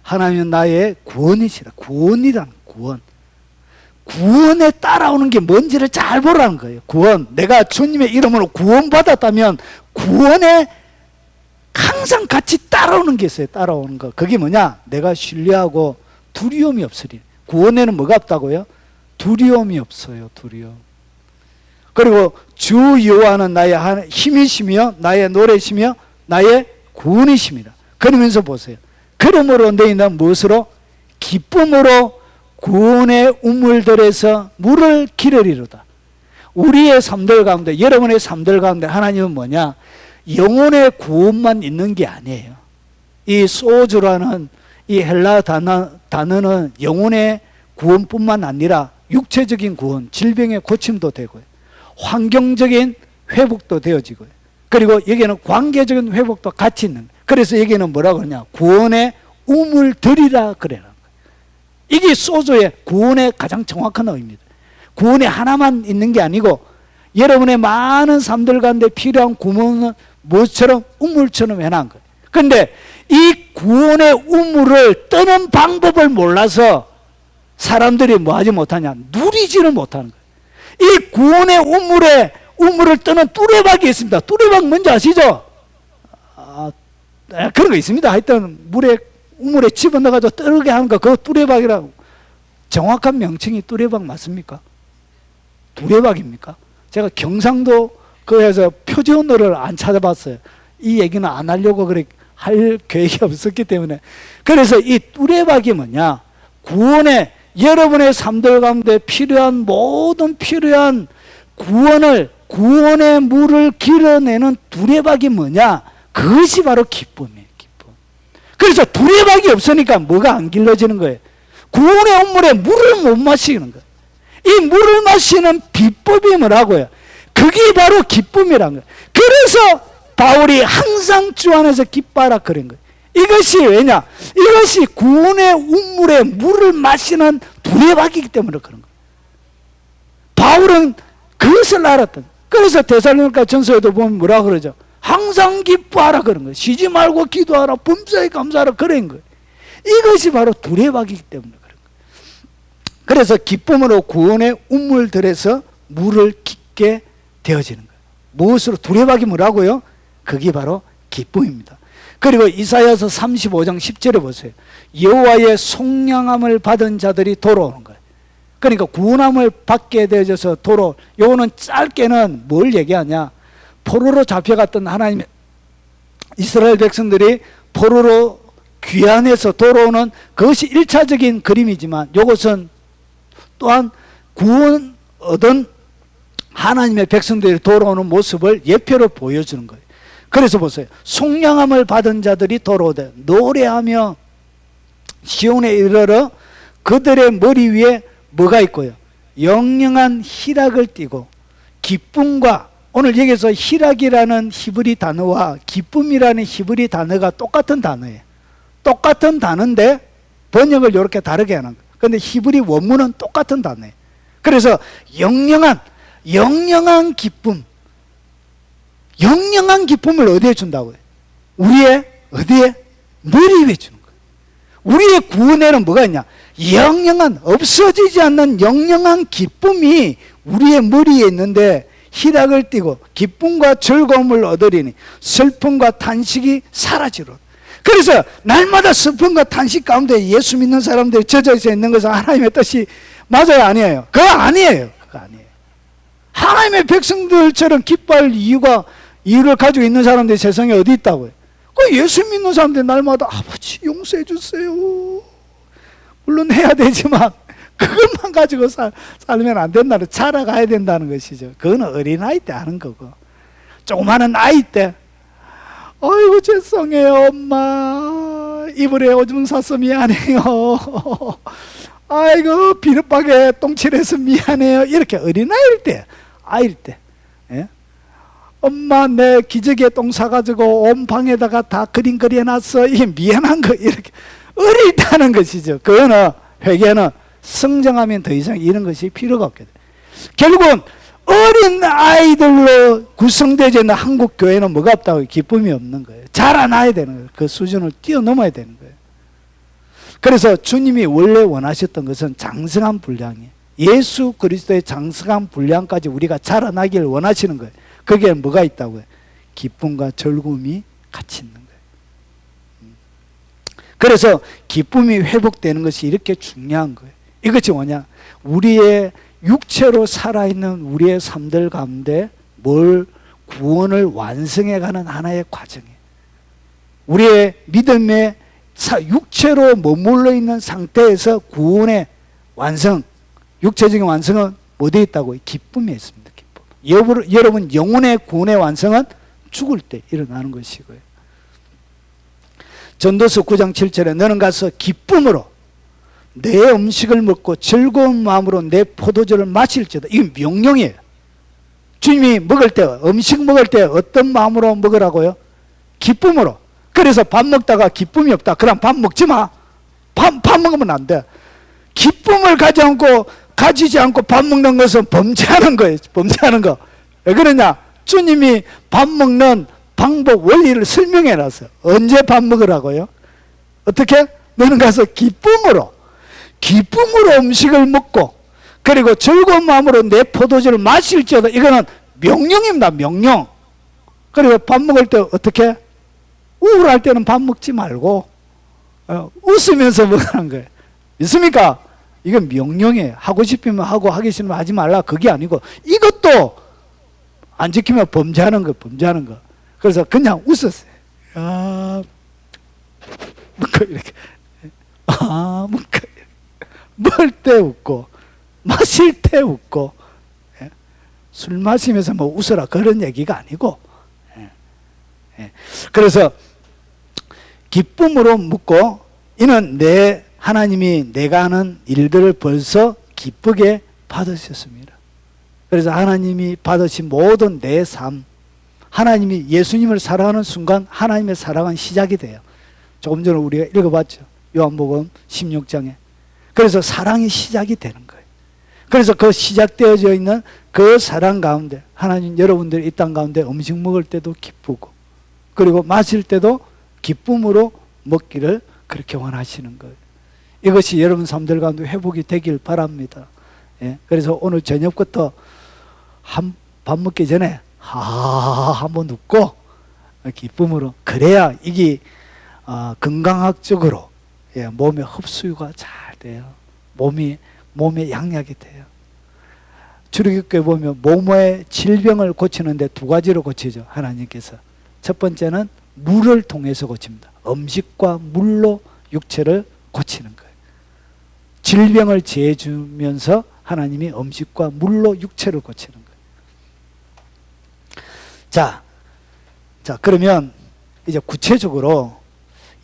하나님은 나의 구원이시라. 구원이라는 구원. 구원에 따라오는 게 뭔지를 잘 보라는 거예요. 구원. 내가 주님의 이름으로 구원받았다면 구원에 항상 같이 따라오는 게 있어요. 따라오는 거. 그게 뭐냐? 내가 신뢰하고 두려움이 없으리. 구원에는 뭐가 없다고요? 두려움이 없어요. 두려움. 그리고 주 여호와는 나의 힘이시며 나의 노래시며 나의 구원이십니다. 그러면서 보세요. 그러므로 너희는 무엇으로? 기쁨으로 구원의 우물들에서 물을 기르리로다. 우리의 삶들 가운데, 여러분의 삶들 가운데 하나님은 뭐냐? 영혼의 구원만 있는 게 아니에요. 이 소주라는 이 헬라 단어는 영혼의 구원뿐만 아니라 육체적인 구원, 질병의 고침도 되고요, 환경적인 회복도 되어지고요, 그리고 여기에는 관계적인 회복도 같이 있는 거예요. 그래서 여기는 뭐라고 그러냐? 구원의 우물들이라 그래요. 이게 소조의 구원의 가장 정확한 의미입니다. 구원이 하나만 있는 게 아니고 여러분의 많은 삶들 가운데 필요한 구원은 뭐처럼? 우물처럼 해놓은 거예요. 그런데 이 구원의 우물을 떠는 방법을 몰라서 사람들이 뭐 하지 못하냐? 누리지를 못하는 거예요. 이 구원의 우물을 떠는 뚜레박이 있습니다. 뚜레박 뭔지 아시죠? 그런 거 있습니다. 하여튼 우물에 집어넣어가지고 떠르게 하는 거, 그거 뚜레박이라고. 정확한 명칭이 뚜레박 맞습니까? 뚜레박입니까? 제가 경상도 그래서 표지 언어를 안 찾아봤어요. 이 얘기는 안 하려고 그래 할 계획이 없었기 때문에. 그래서 이 뚜레박이 뭐냐? 구원의, 여러분의 삶들 가운데 모든 필요한 구원의 물을 길어내는 뚜레박이 뭐냐? 그것이 바로 기쁨이에요. 기쁨. 그래서 뚜레박이 없으니까 뭐가 안 길러지는 거예요? 구원의 우물에 물을 못 마시는 거예요. 이 물을 마시는 비법이 뭐라고요? 그게 바로 기쁨이라는 거예요. 그래서 바울이 항상 주 안에서 기뻐하라 그런 거예요. 이것이 왜냐? 이것이 구원의 우물에 물을 마시는 뚜레박이기 때문에 그런 거예요. 바울은 그것을 알았던 거예요. 그래서 데살로니가 전서에도 보면 뭐라 그러죠? 항상 기뻐하라 그런 거예요. 쉬지 말고 기도하라, 범사에 감사하라 그런 거예요. 이것이 바로 뚜레박이기 때문에 그런 거예요. 그래서 기쁨으로 구원의 우물들에서 물을 깊게 되어지는 거예요. 무엇으로? 뚜레박이 뭐라고요? 그게 바로 기쁨입니다. 그리고 이사야서 35장 10절에 보세요. 여호와의 속량함을 받은 자들이 돌아오는 거예요. 그러니까 구원함을 받게 되어져서 요거는 짧게는 뭘 얘기하냐, 포로로 잡혀갔던 하나님의 이스라엘 백성들이 포로로 귀환해서 돌아오는 그것이 1차적인 그림이지만, 이것은 또한 구원 얻은 하나님의 백성들이 돌아오는 모습을 예표로 보여주는 거예요. 그래서 보세요. 속량함을 받은 자들이 돌아오되 노래하며 시온에 이르러 그들의 머리 위에 뭐가 있고요? 영영한 희락을 띠고 기쁨과, 오늘 여기서 희락이라는 히브리 단어와 기쁨이라는 히브리 단어가 똑같은 단어예요. 똑같은 단어인데 번역을 이렇게 다르게 하는 거예요. 그런데 히브리 원문은 똑같은 단어예요. 그래서 영영한 기쁨, 영영한 기쁨을 어디에 준다고요? 우리의 어디에? 머리 위에 주는 거예요. 우리의 구원에는 뭐가 있냐? 영영한, 없어지지 않는 영영한 기쁨이 우리의 머리에 있는데 희락을 띠고 기쁨과 즐거움을 얻으리니 슬픔과 탄식이 사라지로. 그래서 날마다 슬픔과 탄식 가운데 예수 믿는 사람들이 젖어져 있는 것은 하나님의 뜻이 맞아요, 아니에요? 그거 아니에요. 하나님의 백성들처럼 기뻐할 이유를 가지고 있는 사람들이 세상에 어디 있다고요? 그 예수 믿는 사람들이 날마다 아버지 용서해 주세요, 물론 해야 되지만 그것만 가지고 살면 안 된다는, 자라가야 된다는 것이죠. 그건 어린아이 때 하는 거고, 조그마한 아이 때 아이고 죄송해요 엄마, 이불에 오줌 싸서 미안해요, 아이고 비눗방에 똥칠해서 미안해요, 이렇게 어린아이일 때, 아이일 때, 예? 엄마 내 기저귀에 똥 싸가지고 온 방에다가 다 그림 그려놨어, 이게 미안한 거, 이렇게 어릴 때 하는 것이죠. 그거는 회개는 성장하면 더 이상 이런 것이 필요가 없게 돼. 결국은 어린 아이들로 구성되어 있는 한국 교회는 뭐가 없다고? 기쁨이 없는 거예요. 자라나야 되는 거예요. 그 수준을 뛰어넘어야 되는 거예요. 그래서 주님이 원래 원하셨던 것은 장성한 분량이에요. 예수 그리스도의 장성한 분량까지 우리가 자라나기를 원하시는 거예요. 거기에 뭐가 있다고요? 기쁨과 즐거움이 같이 있는 거예요. 그래서 기쁨이 회복되는 것이 이렇게 중요한 거예요. 이것이 뭐냐? 우리의 육체로 살아있는 우리의 삶들 가운데 구원을 완성해가는 하나의 과정이에요. 우리의 믿음의 육체로 머물러 있는 상태에서 구원의 완성, 육체적인 완성은 어디에 있다고요? 기쁨에 있습니다. 기쁨. 여러분 영혼의 구원의 완성은 죽을 때 일어나는 것이고요. 전도서 9장 7절에 너는 가서 기쁨으로 내 음식을 먹고 즐거운 마음으로 내 포도주를 마실지어다. 이건 명령이에요. 주님이 먹을 때, 음식 먹을 때 어떤 마음으로 먹으라고요? 기쁨으로. 그래서 밥 먹다가 기쁨이 없다, 그럼 밥 먹지 마. 밥 먹으면 안 돼. 기쁨을 가지지 않고 밥 먹는 것은 범죄하는 거예요. 범죄하는 거. 왜 그러냐? 주님이 밥 먹는 방법, 원리를 설명해 놨어요. 언제 밥 먹으라고요? 어떻게? 너는 가서 기쁨으로 음식을 먹고 그리고 즐거운 마음으로 내 포도주를 마실지어다. 이거는 명령입니다. 명령. 그리고 밥 먹을 때 어떻게? 우울할 때는 밥 먹지 말고 웃으면서 먹으라는 거예요. 있습니까? 이건 명령이에요. 하고 싶으면 하고 하기 싫으면 하지 말라, 그게 아니고 이것도 안 지키면 범죄하는 거. 그래서 그냥 웃었어요. 먹고 이렇게 먹고 먹을 때 웃고 마실 때 웃고, 술 마시면서 뭐 웃어라 그런 얘기가 아니고, 그래서 기쁨으로 묻고, 이는 하나님이 내가 하는 일들을 벌써 기쁘게 받으셨습니다. 그래서 하나님이 받으신 모든 내 삶, 하나님이 예수님을 사랑하는 순간 하나님의 사랑은 시작이 돼요. 조금 전에 우리가 읽어봤죠. 요한복음 16장에. 그래서 사랑이 시작이 되는 거예요. 그래서 그 시작되어져 있는 그 사랑 가운데 하나님, 여러분들이 이 땅 가운데 음식 먹을 때도 기쁘고 그리고 마실 때도 기쁨으로 먹기를 그렇게 원하시는 거예요. 이것이 여러분 삶들 가운데 회복이 되길 바랍니다. 그래서 오늘 저녁부터 밥 먹기 전에 한번 웃고 기쁨으로. 그래야 이게 건강학적으로 몸에 흡수가 잘 돼요. 몸에 양약이 돼요. 출애굽기에 보면 몸의 질병을 고치는데 두 가지로 고치죠. 하나님께서. 첫 번째는 물을 통해서 고칩니다. 음식과 물로 육체를 고치는 거예요. 질병을 제해주면서 하나님이 음식과 물로 육체를 고치는 거예요. 자, 그러면 이제 구체적으로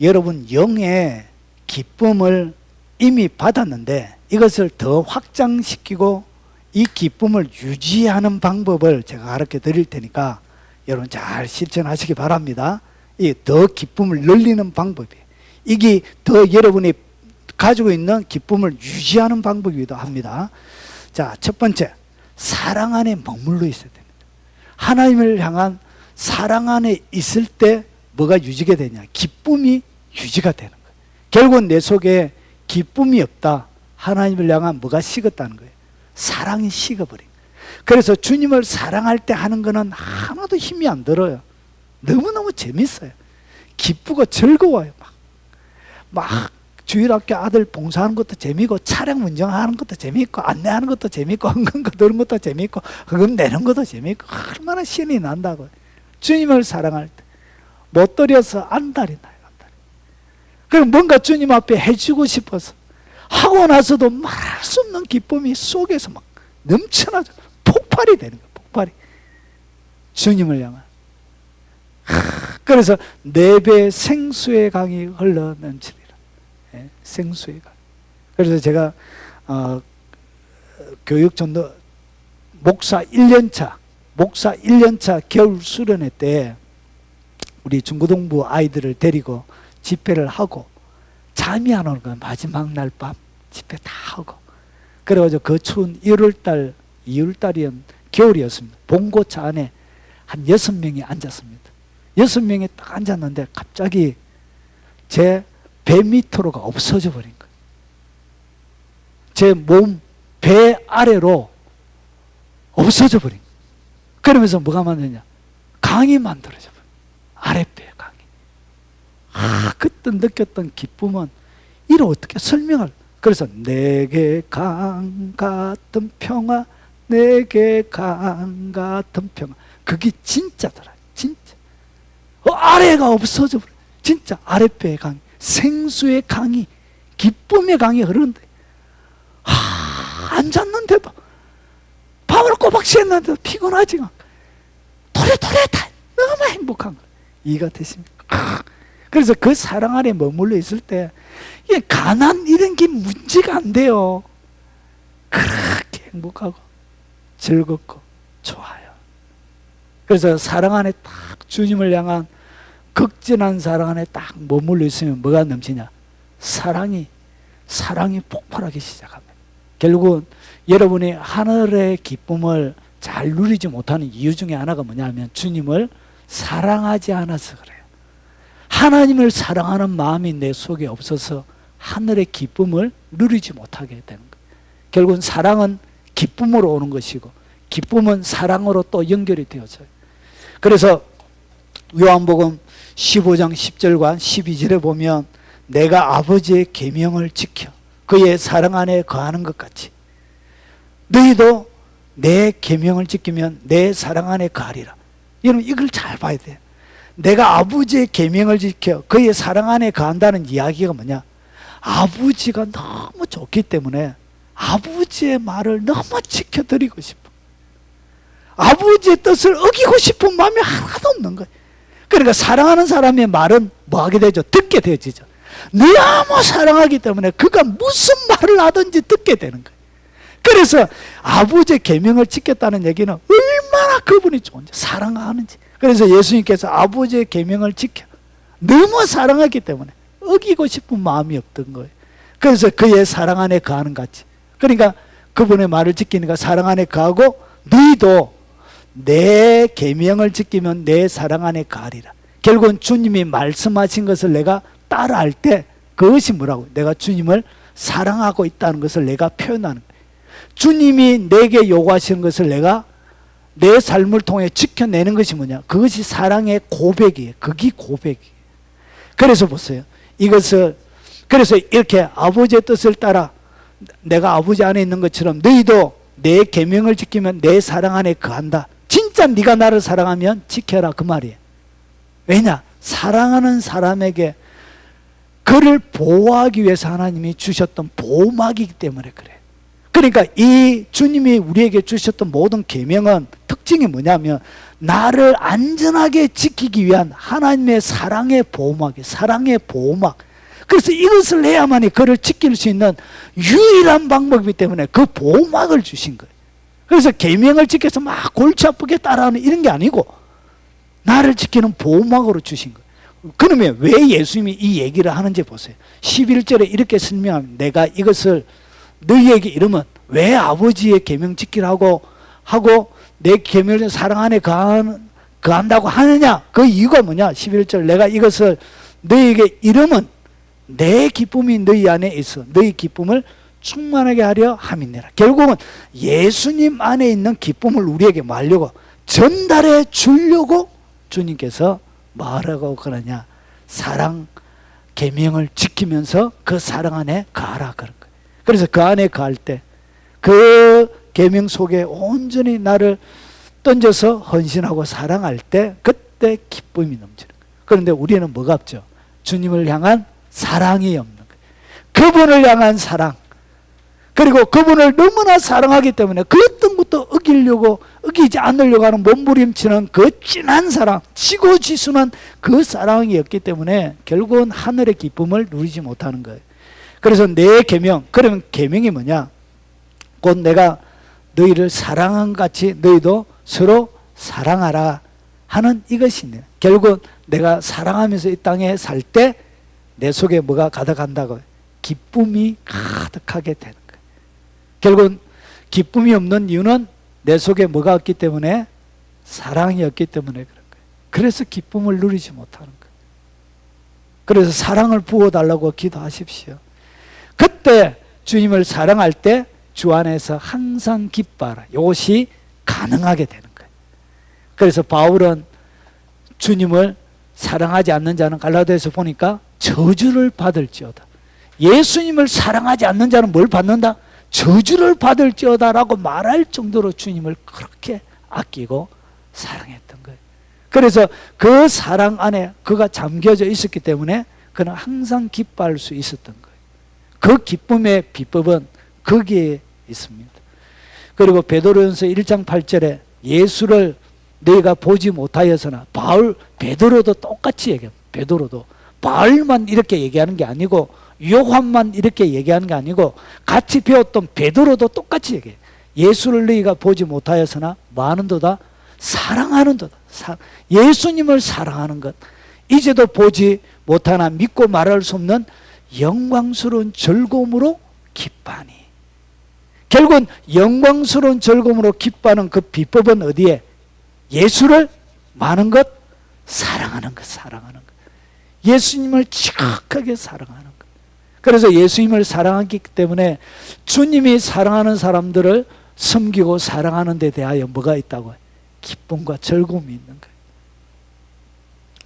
여러분 영의 기쁨을 이미 받았는데 이것을 더 확장시키고 이 기쁨을 유지하는 방법을 제가 가르쳐 드릴 테니까 여러분 잘 실천하시기 바랍니다. 이 더 기쁨을 늘리는 방법이에요. 이게 더 여러분이 가지고 있는 기쁨을 유지하는 방법이기도 합니다. 자, 첫 번째, 사랑 안에 머물러 있어야 됩니다. 하나님을 향한 사랑 안에 있을 때 뭐가 유지가 되냐? 기쁨이 유지가 되는 거예요. 결국 내 속에 기쁨이 없다. 하나님을 향한 뭐가 식었다는 거예요. 사랑이 식어버린 거예요. 그래서 주님을 사랑할 때 하는 거는 하나도 힘이 안 들어요. 너무너무 재밌어요. 기쁘고 즐거워요. 막 주일학교 아들 봉사하는 것도 재미있고, 차량 운전하는 것도 재미있고, 안내하는 것도 재미있고, 헌금 거두는 것도 재미있고, 헌금 내는 것도 재미있고, 얼마나 신이 난다고요. 주님을 사랑할 때 못 드려서 안달이 나요. 안달이. 그럼 뭔가 주님 앞에 해주고 싶어서 하고 나서도 말할 수 없는 기쁨이 속에서 막 넘쳐나죠. 폭발이 되는 거예요. 폭발이. 주님을 향한. 그래서 4배 생수의 강이 흘러 넘치리라. 생수의 강. 그래서 제가 교육전도 목사 1년차 겨울 수련회 때 우리 중고등부 아이들을 데리고 집회를 하고 잠이 안 오는 거예요. 마지막 날 밤 집회 다 하고. 그래가지고 그 추운 2월달이었 겨울이었습니다. 봉고차 안에 한 6명이 앉았습니다. 6명이 딱 앉았는데 갑자기 제 배 밑으로가 없어져 버린 거예요. 제 몸 배 아래로 없어져 버린 거예요. 그러면서 뭐가 만드냐? 강이 만들어져 버려요. 아랫배에 강이. 그때 느꼈던 기쁨은 이를 어떻게 설명할? 그래서 내게 강 같은 평화, 내게 강 같은 평화. 그게 진짜더라. 진짜. 아래가 없어져 버려. 진짜 아랫배에 강이, 생수의 강이, 기쁨의 강이 흐르는데 앉았는데도 밤을 꼬박 새는데도 피곤하지 않고 도래도래 다 너무 행복한 거예요. 이해가 되십니까? 그래서 그 사랑 안에 머물러 있을 때 이 가난 이런 게 문제가 안 돼요. 그렇게 행복하고 즐겁고 좋아요. 그래서 사랑 안에 딱 주님을 향한 극진한 사랑 안에 딱 머물러 있으면 뭐가 넘치냐? 사랑이 폭발하기 시작합니다. 결국은 여러분이 하늘의 기쁨을 잘 누리지 못하는 이유 중에 하나가 뭐냐면 주님을 사랑하지 않아서 그래요. 하나님을 사랑하는 마음이 내 속에 없어서 하늘의 기쁨을 누리지 못하게 되는 거예요. 결국은 사랑은 기쁨으로 오는 것이고 기쁨은 사랑으로 또 연결이 되어져요. 그래서 요한복음 15장 10절과 12절에 보면 내가 아버지의 계명을 지켜 그의 사랑 안에 거하는 것 같이 너희도 내 계명을 지키면 내 사랑 안에 거하리라. 여러분 이걸 잘 봐야 돼요. 내가 아버지의 계명을 지켜 그의 사랑 안에 거한다는 이야기가 뭐냐? 아버지가 너무 좋기 때문에 아버지의 말을 너무 지켜드리고 싶어. 아버지의 뜻을 어기고 싶은 마음이 하나도 없는 거예요. 그러니까 사랑하는 사람의 말은 뭐 하게 되죠? 듣게 되어지죠. 너무 사랑하기 때문에 그가 무슨 말을 하든지 듣게 되는 거예요. 그래서 아버지의 계명을 지켰다는 얘기는 얼마나 그분이 좋은지 사랑하는지. 그래서 예수님께서 아버지의 계명을 지켜 너무 사랑하기 때문에 어기고 싶은 마음이 없던 거예요. 그래서 그의 사랑 안에 거하는 같이. 그러니까 그분의 말을 지키니까 사랑 안에 거하고 너희도 내 계명을 지키면 내 사랑 안에 거하리라. 결국은 주님이 말씀하신 것을 내가 따라할 때 그것이 뭐라고? 내가 주님을 사랑하고 있다는 것을 내가 표현하는 거예요. 주님이 내게 요구하시는 것을 내가 내 삶을 통해 지켜내는 것이 뭐냐? 그것이 사랑의 고백이에요. 그게 고백이에요. 그래서 보세요. 그래서 이렇게 아버지의 뜻을 따라 내가 아버지 안에 있는 것처럼 너희도 내 계명을 지키면 내 사랑 안에 거한다. 진짜 네가 나를 사랑하면 지켜라, 그 말이에요. 왜냐? 사랑하는 사람에게 그를 보호하기 위해서 하나님이 주셨던 보호막이기 때문에 그래. 그러니까 이 주님이 우리에게 주셨던 모든 계명은 특징이 뭐냐면 나를 안전하게 지키기 위한 하나님의 사랑의 보호막이에요. 사랑의 보호막. 그래서 이것을 해야만이 그를 지킬 수 있는 유일한 방법이기 때문에 그 보호막을 주신 거예요. 그래서 계명을 지켜서 막 골치 아프게 따라하는 이런 게 아니고 나를 지키는 보호막으로 주신 거예요. 그러면 왜 예수님이 이 얘기를 하는지 보세요. 11절에 이렇게 설명합니다. 내가 이것을 너희에게 이르면 왜 아버지의 계명 지키라고 하고 내 계명을 사랑 안에 거한다고 하느냐? 그 이유가 뭐냐? 11절 내가 이것을 너희에게 이르면 내 기쁨이 너희 안에 있어 너희 기쁨을 충만하게 하려 함이니라. 결국은 예수님 안에 있는 기쁨을 우리에게 말려고 전달해 주려고 주님께서 뭐라고 그러냐? 사랑 계명을 지키면서 그 사랑 안에 거하라 그런 거예요. 그래서 그 안에 거할 때 그 계명 속에 온전히 나를 던져서 헌신하고 사랑할 때 그때 기쁨이 넘치는 거예요. 그런데 우리는 뭐가 없죠? 주님을 향한 사랑이 없는 거예요. 그분을 향한 사랑, 그리고 그분을 너무나 사랑하기 때문에 그 어떤 것도 어기지 않으려고 하는 몸부림치는 그 진한 사랑, 지고지순한 그 사랑이 없기 때문에 결국은 하늘의 기쁨을 누리지 못하는 거예요. 그래서 내 계명, 그러면 계명이 뭐냐? 곧 내가 너희를 사랑한 같이 너희도 서로 사랑하라 하는 이것이네. 결국 내가 사랑하면서 이 땅에 살 때 내 속에 뭐가 가득한다고? 기쁨이 가득하게 되는 거예요. 결국은 기쁨이 없는 이유는 내 속에 뭐가 없기 때문에? 사랑이 없기 때문에 그런 거예요. 그래서 기쁨을 누리지 못하는 거예요. 그래서 사랑을 부어달라고 기도하십시오. 그때 주님을 사랑할 때 주 안에서 항상 기뻐하라. 이것이 가능하게 되는 거예요. 그래서 바울은 주님을 사랑하지 않는 자는 갈라디아서 보니까 저주를 받을지어다. 예수님을 사랑하지 않는 자는 뭘 받는다? 저주를 받을지어다라고 말할 정도로 주님을 그렇게 아끼고 사랑했던 거예요. 그래서 그 사랑 안에 그가 잠겨져 있었기 때문에 그는 항상 기뻐할 수 있었던 거예요. 그 기쁨의 비법은 거기에 있습니다. 그리고 베드로전서 1장 8절에 예수를 너희가 보지 못하였으나 베드로도 똑같이 얘기합니다. 베드로도 바울만 이렇게 얘기하는 게 아니고 요한만 이렇게 얘기하는 게 아니고 같이 배웠던 베드로도 똑같이 얘기해요. 예수를 너희가 보지 못하였으나 많은도다 사랑하는도다. 예수님을 사랑하는 것, 이제도 보지 못하나 믿고 말할 수 없는 영광스러운 즐거움으로 기뻐하니. 결국은 영광스러운 즐거움으로 기뻐하는 그 비법은 어디에? 예수를 많은 것 사랑하는 것, 사랑하는 것. 예수님을 지극하게 사랑하는 것. 그래서 예수님을 사랑하기 때문에 주님이 사랑하는 사람들을 섬기고 사랑하는 데 대하여 뭐가 있다고? 기쁨과 즐거움이 있는 거예요.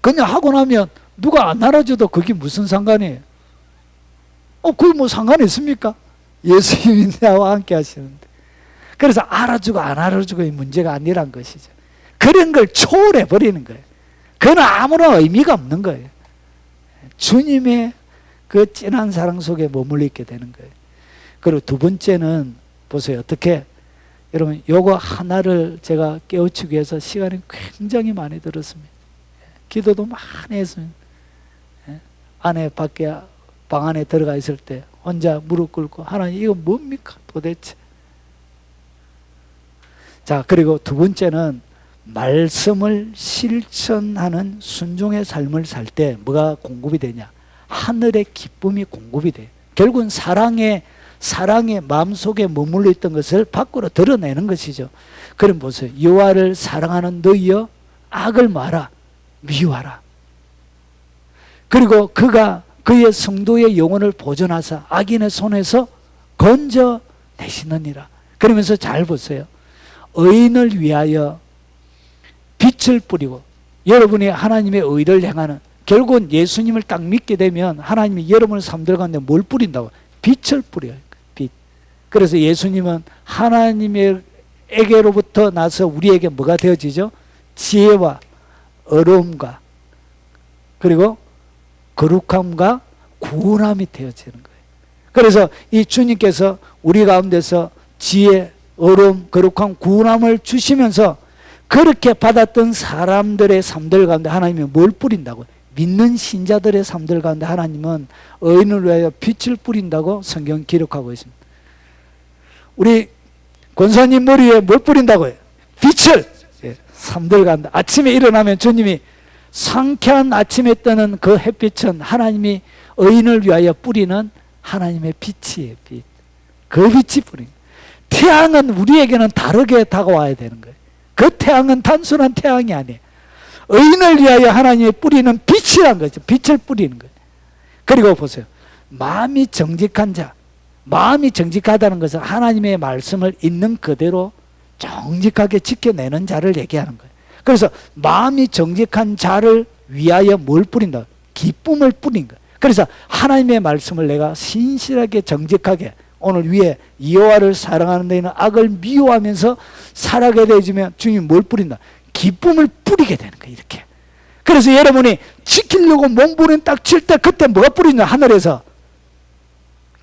그냥 하고 나면 누가 안 알아줘도 그게 무슨 상관이에요? 그게 뭐 상관이 있습니까? 예수님이 나와 함께 하시는데. 그래서 알아주고 안 알아주고의 문제가 아니란 것이죠. 그런 걸 초월해 버리는 거예요. 그건 아무런 의미가 없는 거예요. 주님의 그 진한 사랑 속에 머물러 있게 되는 거예요. 그리고 두 번째는 보세요. 어떻게? 여러분, 요거 하나를 제가 깨우치기 위해서 시간이 굉장히 많이 들었습니다. 기도도 많이 했습니다. 안에 밖에 방 안에 들어가 있을 때 혼자 무릎 꿇고 하나님 이거 뭡니까 도대체? 자, 그리고 두 번째는 말씀을 실천하는 순종의 삶을 살 때 뭐가 공급이 되냐? 하늘의 기쁨이 공급이 돼요. 결국은 사랑의 마음속에 머물러 있던 것을 밖으로 드러내는 것이죠. 그럼 보세요. 여호와를 사랑하는 너희여 악을 마라 미워하라. 그리고 그가 그의 성도의 영혼을 보존하사 악인의 손에서 건져내시느니라. 그러면서 잘 보세요. 의인을 위하여 빛을 뿌리고 여러분이 하나님의 의를 행하는, 결국은 예수님을 딱 믿게 되면 하나님이 여러분의 삶들 가운데 뭘 뿌린다고? 빛을 뿌려요. 빛. 그래서 예수님은 하나님에게로부터 나서 우리에게 뭐가 되어지죠? 지혜와 어려움과 그리고 거룩함과 구원함이 되어지는 거예요. 그래서 이 주님께서 우리 가운데서 지혜, 어려움, 거룩함, 구원함을 주시면서 그렇게 받았던 사람들의 삶들 가운데 하나님이 뭘 뿌린다고? 믿는 신자들의 삶들 가운데 하나님은 의인을 위하여 빛을 뿌린다고 성경 기록하고 있습니다. 우리 권사님 머리에 뭘 뿌린다고요? 빛을. 삶들 가운데 아침에 일어나면 주님이 상쾌한 아침에 뜨는 그 햇빛은 하나님이 의인을 위하여 뿌리는 하나님의 빛이에요. 빛. 그 빛이 뿌린 거예요. 태양은 우리에게는 다르게 다가와야 되는 거예요. 그 태양은 단순한 태양이 아니에요. 의인을 위하여 하나님이 뿌리는 빛이란 거죠. 빛을 뿌리는 거예요. 그리고 보세요. 마음이 정직한 자. 마음이 정직하다는 것은 하나님의 말씀을 있는 그대로 정직하게 지켜내는 자를 얘기하는 거예요. 그래서 마음이 정직한 자를 위하여 뭘 뿌린다? 기쁨을 뿌린 거예요. 그래서 하나님의 말씀을 내가 신실하게 정직하게 오늘 위에 여호와를 사랑하는 데에는 악을 미워하면서 살아가게 되어지면 주님이 뭘 뿌린다? 기쁨을 뿌리게 되는 거예요. 이렇게. 그래서 여러분이 지키려고 몸부림 딱 칠 때 그때 뭐가 뿌리냐? 하늘에서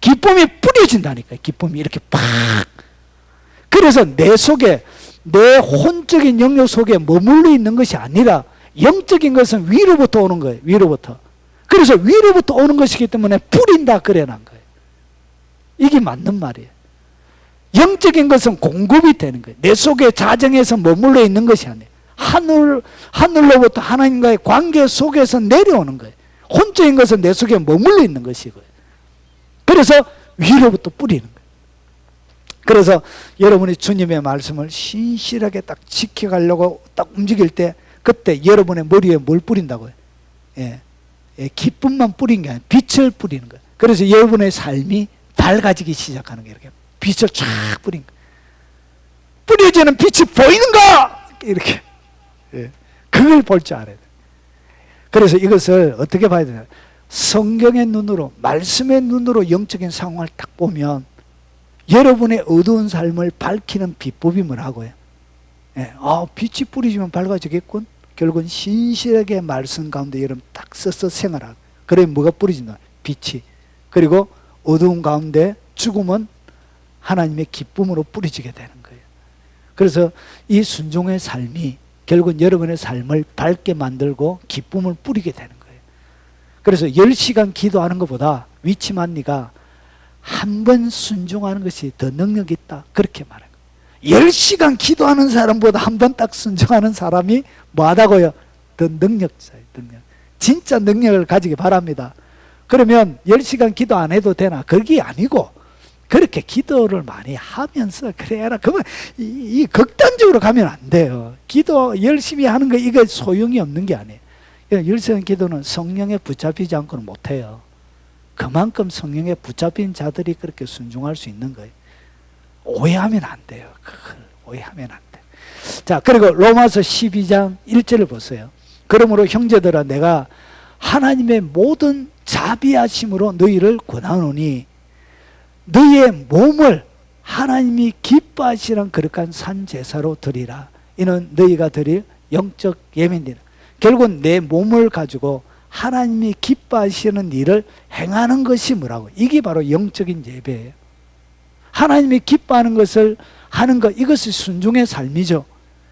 기쁨이 뿌려진다니까요. 기쁨이 이렇게 팍. 그래서 내 속에 내 혼적인 영역 속에 머물러 있는 것이 아니라 영적인 것은 위로부터 오는 거예요. 위로부터. 그래서 위로부터 오는 것이기 때문에 뿌린다 그래 난 거예요. 이게 맞는 말이에요. 영적인 것은 공급이 되는 거예요. 내 속에 자정에서 머물러 있는 것이 아니에요. 하늘로부터 하나님과의 관계 속에서 내려오는 거예요. 혼적인 것은 내 속에 머물러 있는 것이고요. 그래서 위로부터 뿌리는 거예요. 그래서 여러분이 주님의 말씀을 신실하게 딱 지켜가려고 딱 움직일 때 그때 여러분의 머리에 뭘 뿌린다고요? 기쁨만 뿌린 게 아니라 빛을 뿌리는 거예요. 그래서 여러분의 삶이 밝아지기 시작하는 거예요. 이렇게 빛을 쫙 뿌린 거예요. 뿌려지는 빛이 보이는가? 이렇게. 그걸 볼 줄 알아야 돼요. 그래서 이것을 어떻게 봐야 되나? 성경의 눈으로, 말씀의 눈으로 영적인 상황을 딱 보면 여러분의 어두운 삶을 밝히는 비법이 뭐라고요? 빛이 뿌리지면 밝아지겠군. 결국은 신실하게 말씀 가운데 여러분 딱 써서 생활하고. 그래 뭐가 뿌리진다? 빛이. 그리고 어두운 가운데 죽음은 하나님의 기쁨으로 뿌려지게 되는 거예요. 그래서 이 순종의 삶이 결국은 여러분의 삶을 밝게 만들고 기쁨을 뿌리게 되는 거예요. 그래서 10시간 기도하는 것보다 위치만 네가 한 번 순종하는 것이 더 능력이 있다. 그렇게 말해요. 10시간 기도하는 사람보다 한 번 딱 순종하는 사람이 뭐하다고요? 더 능력자예요. 능력. 진짜 능력을 가지기 바랍니다. 그러면 10시간 기도 안 해도 되나? 그게 아니고 그렇게 기도를 많이 하면서 그래라. 그러면 이 극단적으로 가면 안 돼요. 기도 열심히 하는 거 이거 소용이 없는 게 아니에요. 10시간 기도는 성령에 붙잡히지 않고는 못해요. 그만큼 성령에 붙잡힌 자들이 그렇게 순종할 수 있는 거예요. 오해하면 안 돼요. 그걸 오해하면 안 돼요. 자, 그리고 로마서 12장 1절을 보세요. 그러므로 형제들아 내가 하나님의 모든 자비하심으로 너희를 권하노니 너희의 몸을 하나님이 기뻐하시는 거룩한 산제사로 드리라. 이는 너희가 드릴 영적 예배니라. 결국은 내 몸을 가지고 하나님이 기뻐하시는 일을 행하는 것이 뭐라고? 이게 바로 영적인 예배예요. 하나님이 기뻐하는 것을 하는 것, 이것이 순종의 삶이죠.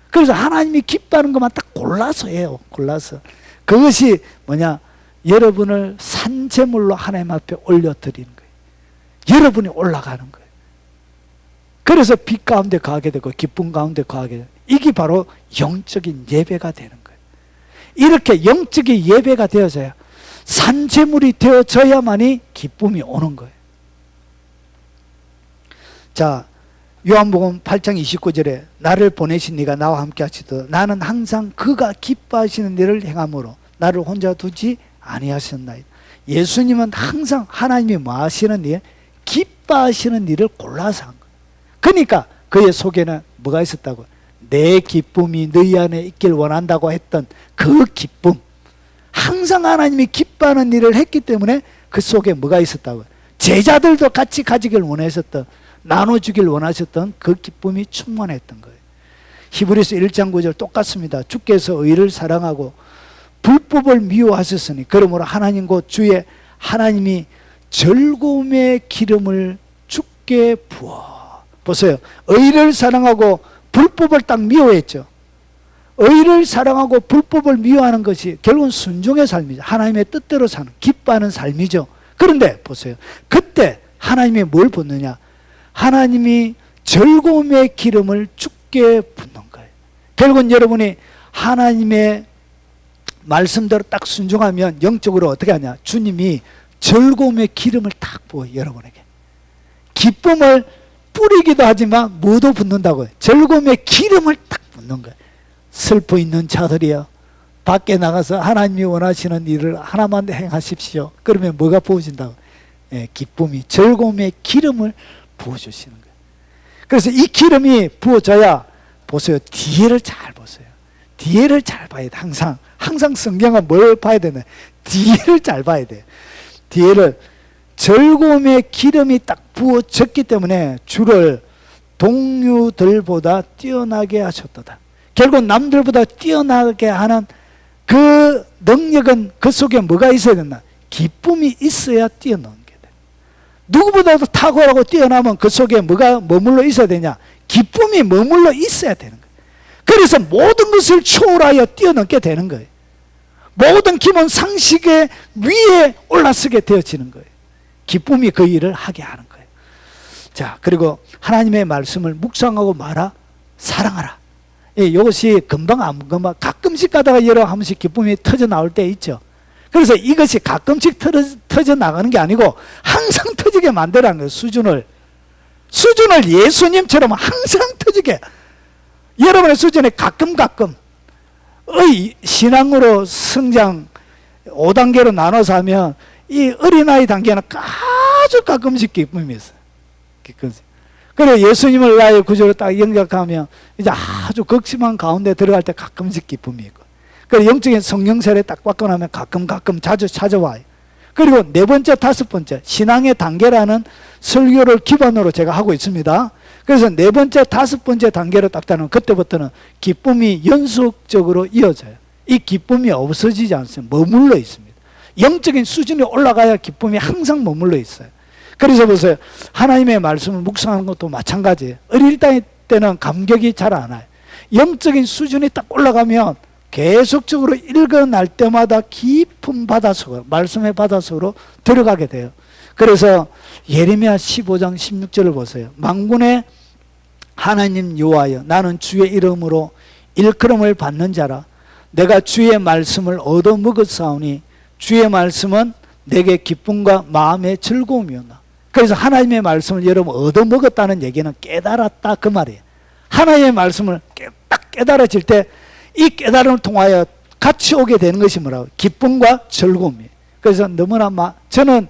그래서 하나님이 기뻐하는 것만 딱 골라서 해요. 골라서. 그것이 뭐냐? 여러분을 산제물로 하나님 앞에 올려드리는 거예요. 여러분이 올라가는 거예요. 그래서 빛 가운데 가게 되고 기쁨 가운데 가게 되고 이게 바로 영적인 예배가 되는 거예요. 이렇게 영적인 예배가 되어져야 산제물이 되어져야만이 기쁨이 오는 거예요. 자, 요한복음 8장 29절에 나를 보내신 네가 나와 함께 하시듯 나는 항상 그가 기뻐하시는 일을 행함으로 나를 혼자 두지 아니하셨나이다. 예수님은 항상 하나님이 뭐 하시는 일? 기뻐하시는 일을 골라서 한 거예요. 그러니까 그의 속에는 뭐가 있었다고? 내 기쁨이 너희 안에 있길 원한다고 했던 그 기쁨. 항상 하나님이 기뻐하는 일을 했기 때문에 그 속에 뭐가 있었다고요? 제자들도 같이 가지길 원하셨던, 나눠주길 원하셨던 그 기쁨이 충만했던 거예요. 히브리서 1장 9절 똑같습니다. 주께서 의를 사랑하고 불법을 미워하셨으니 그러므로 하나님 곧 주의 하나님이 즐거움의 기름을 주께 부어. 보세요. 의를 사랑하고 불법을 딱 미워했죠. 의를 사랑하고 불법을 미워하는 것이 결국은 순종의 삶이죠. 하나님의 뜻대로 사는, 기뻐하는 삶이죠. 그런데 보세요. 그때 하나님이 뭘 붓느냐? 하나님이 즐거움의 기름을 주께 붓는 거예요. 결국은 여러분이 하나님의 말씀대로 딱 순종하면 영적으로 어떻게 하냐? 주님이 즐거움의 기름을 딱 부어요. 여러분에게. 기쁨을 뿌리기도 하지만 뭐도 붓는다고요? 즐거움의 기름을 딱 붓는 거예요. 슬퍼 있는 자들이여, 밖에 나가서 하나님이 원하시는 일을 하나만 행하십시오. 그러면 뭐가 부어진다고? 예, 기쁨이, 즐거움의 기름을 부어주시는 거예요. 그래서 이 기름이 부어져야, 보세요. 뒤에를 잘 보세요. 뒤에를 잘 봐야 돼. 항상 성경은 뭘 봐야 되나? 뒤에를 잘 봐야 돼요. 뒤에를. 즐거움의 기름이 딱 부어졌기 때문에 주를 동료들보다 뛰어나게 하셨도다. 결국 남들보다 뛰어나게 하는 그 능력은 그 속에 뭐가 있어야 된다? 기쁨이 있어야 뛰어나는 게 돼. 누구보다도 탁월하고 뛰어나면 그 속에 뭐가 머물러 있어야 되냐? 기쁨이 머물러 있어야 되는 거예요. 그래서 모든 것을 초월하여 뛰어넘게 되는 거예요. 모든 기본 상식의 위에 올라서게 되어지는 거예요. 기쁨이 그 일을 하게 하는 거예요. 자, 그리고 하나님의 말씀을 묵상하고 말아, 사랑하라. 예, 이것이 금방 가끔씩 가다가 여러 한 번씩 기쁨이 터져 나올 때 있죠. 그래서 이것이 가끔씩 터져 나가는 게 아니고 항상 터지게 만들라는 거예요. 수준을 예수님처럼 항상 터지게. 여러분의 수준에 가끔 신앙으로 성장 5단계로 나눠서 하면 이 어린아이 단계는 아주 가끔씩 기쁨이 있어요. 그리고 예수님을 나의 구조로 딱 영접하면 이제 아주 극심한 가운데 들어갈 때 가끔씩 기쁨이 있고, 그리고 영적인 성령세례 딱 받고 나면 가끔 자주 찾아와요. 그리고 네 번째, 다섯 번째 신앙의 단계라는 설교를 기반으로 제가 하고 있습니다. 그래서 네 번째, 다섯 번째 단계로 딱 되면 그때부터는 기쁨이 연속적으로 이어져요. 이 기쁨이 없어지지 않습니다. 머물러 있습니다. 영적인 수준이 올라가야 기쁨이 항상 머물러 있어요. 그래서 보세요. 하나님의 말씀을 묵상하는 것도 마찬가지예요. 어릴 때는 감격이 잘 안 와요. 영적인 수준이 딱 올라가면 계속적으로 읽어날 때마다 깊은 바닷속으로, 말씀의 바닷속으로 들어가게 돼요. 그래서 예레미야 15장 16절을 보세요. 만군의 하나님 여호와여, 나는 주의 이름으로 일컬음을 받는 자라. 내가 주의 말씀을 얻어먹었사오니 주의 말씀은 내게 기쁨과 마음의 즐거움이었나. 그래서 하나님의 말씀을 여러분 얻어먹었다는 얘기는 깨달았다 그 말이에요. 하나님의 말씀을 딱 깨달아질 때 이 깨달음을 통하여 같이 오게 되는 것이 뭐라고? 기쁨과 즐거움이에요. 그래서 너무나 저는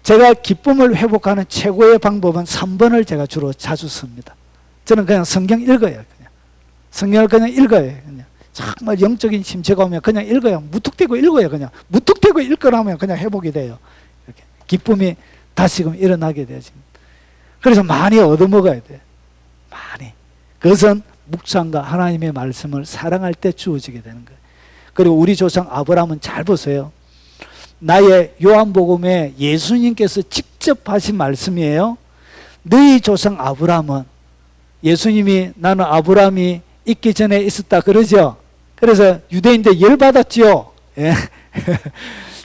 제가 기쁨을 회복하는 최고의 방법은 3번을 제가 주로 자주 씁니다. 저는 그냥 성경 읽어요. 성경을 그냥 읽어요. 그냥. 정말 영적인 심체가 오면 그냥 읽어요. 무턱대고 읽어요. 그냥 무턱대고 읽거나면 그냥 회복이 돼요. 이렇게 기쁨이 다시금 일어나게 되어집니다. 그래서 많이 얻어먹어야 돼요. 많이. 그것은 묵상과 하나님의 말씀을 사랑할 때 주어지게 되는 거예요. 그리고 우리 조상 아브라함은 잘 보세요. 나의 요한복음에 예수님께서 직접 하신 말씀이에요. 너희 조상 아브라함은, 예수님이 나는 아브라함이 있기 전에 있었다 그러죠. 그래서 유대인들 열받았지요. 예.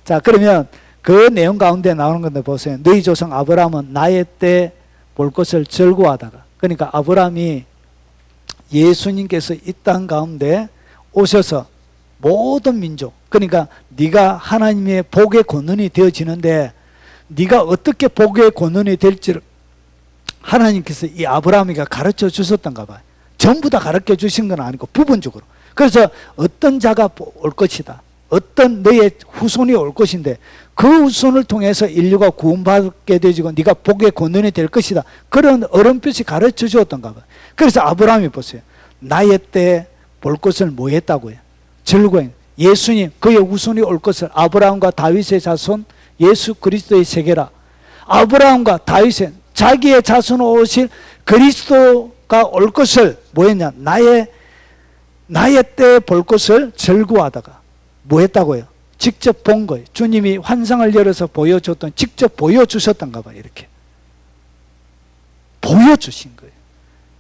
자, 그러면 그 내용 가운데 나오는 건데 보세요. 너희 조상 아브라함은 나의 때 볼 것을 즐거워하다가, 그러니까 아브라함이 예수님께서 이 땅 가운데 오셔서 모든 민족, 그러니까 네가 하나님의 복의 권능이 되어지는데 네가 어떻게 복의 권능이 될지를 하나님께서 이 아브라함에게 가르쳐 주셨던가 봐요. 전부 다 가르쳐 주신 건 아니고 부분적으로. 그래서 어떤 자가 올 것이다, 어떤 너의 후손이 올 것인데 그 후손을 통해서 인류가 구원받게 되지고 네가 복의 권능이 될 것이다. 그런 어렴풋이 가르쳐 주었던가 봐요. 그래서 아브라함이 보세요. 나의 때 볼 것을 뭐 했다고요? 즐거워요. 예수님, 그의 후손이 올 것을 아브라함과 다윗의 자손 예수 그리스도의 세계라. 아브라함과 다윗의 자기의 자손으로 오실 그리스도가 올 것을 뭐 했냐? 나의 때 볼 것을 즐거워하다가 뭐 했다고요? 직접 본 거예요. 주님이 환상을 열어서 보여줬던, 직접 보여주셨던가 봐요. 이렇게 보여주신 거예요.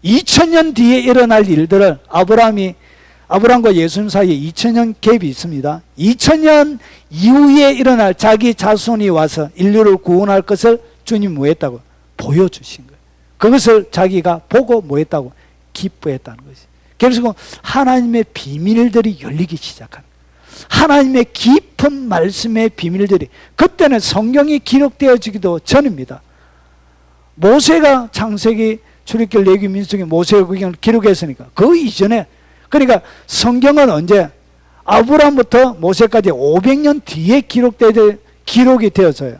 2000년 뒤에 일어날 일들을 아브라함과 예수님 사이에 2000년 갭이 있습니다. 2000년 이후에 일어날 자기 자손이 와서 인류를 구원할 것을 주님 뭐 했다고? 보여주신 거예요. 그것을 자기가 보고 뭐 했다고? 기뻐했다는 거지. 그래서 하나님의 비밀들이 열리기 시작하는 거예요. 하나님의 깊은 말씀의 비밀들이, 그때는 성경이 기록되어지기도 전입니다. 모세가 창세기, 출애굽기, 레위기, 민수기, 모세오경을 기록했으니까 그 이전에, 그러니까 성경은 언제? 아브라함부터 모세까지 500년 뒤에 기록이 되어져요.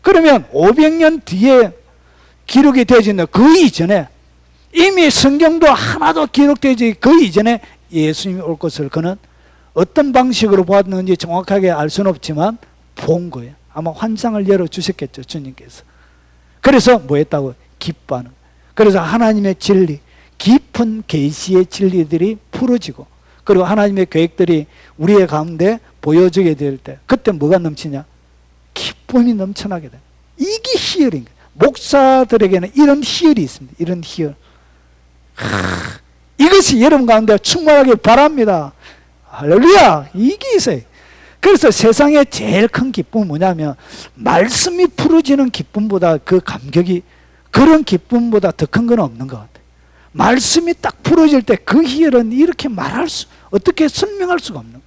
그러면 500년 뒤에 기록이 되어진다. 그 이전에 이미 성경도 하나도 기록되지, 그 이전에 예수님이 올 것을 그는 어떤 방식으로 보았는지 정확하게 알 수는 없지만 본 거예요. 아마 환상을 열어주셨겠죠, 주님께서. 그래서 뭐 했다고? 기뻐하는 거예요. 그래서 하나님의 진리, 깊은 계시의 진리들이 풀어지고, 그리고 하나님의 계획들이 우리의 가운데 보여지게 될 때 그때 뭐가 넘치냐? 기쁨이 넘쳐나게 돼요. 이게 희열인 거예요. 목사들에게는 이런 희열이 있습니다. 이런 희열. 이것이 여러분 가운데 충만하길 바랍니다. 할렐루야. 이게 있어요. 그래서 세상에 제일 큰 기쁨은 뭐냐면 말씀이 풀어지는 기쁨보다, 그 감격이, 그런 기쁨보다 더 큰 건 없는 것 같아요. 말씀이 딱 풀어질 때 그 희열은 이렇게 어떻게 설명할 수가 없는 거예요.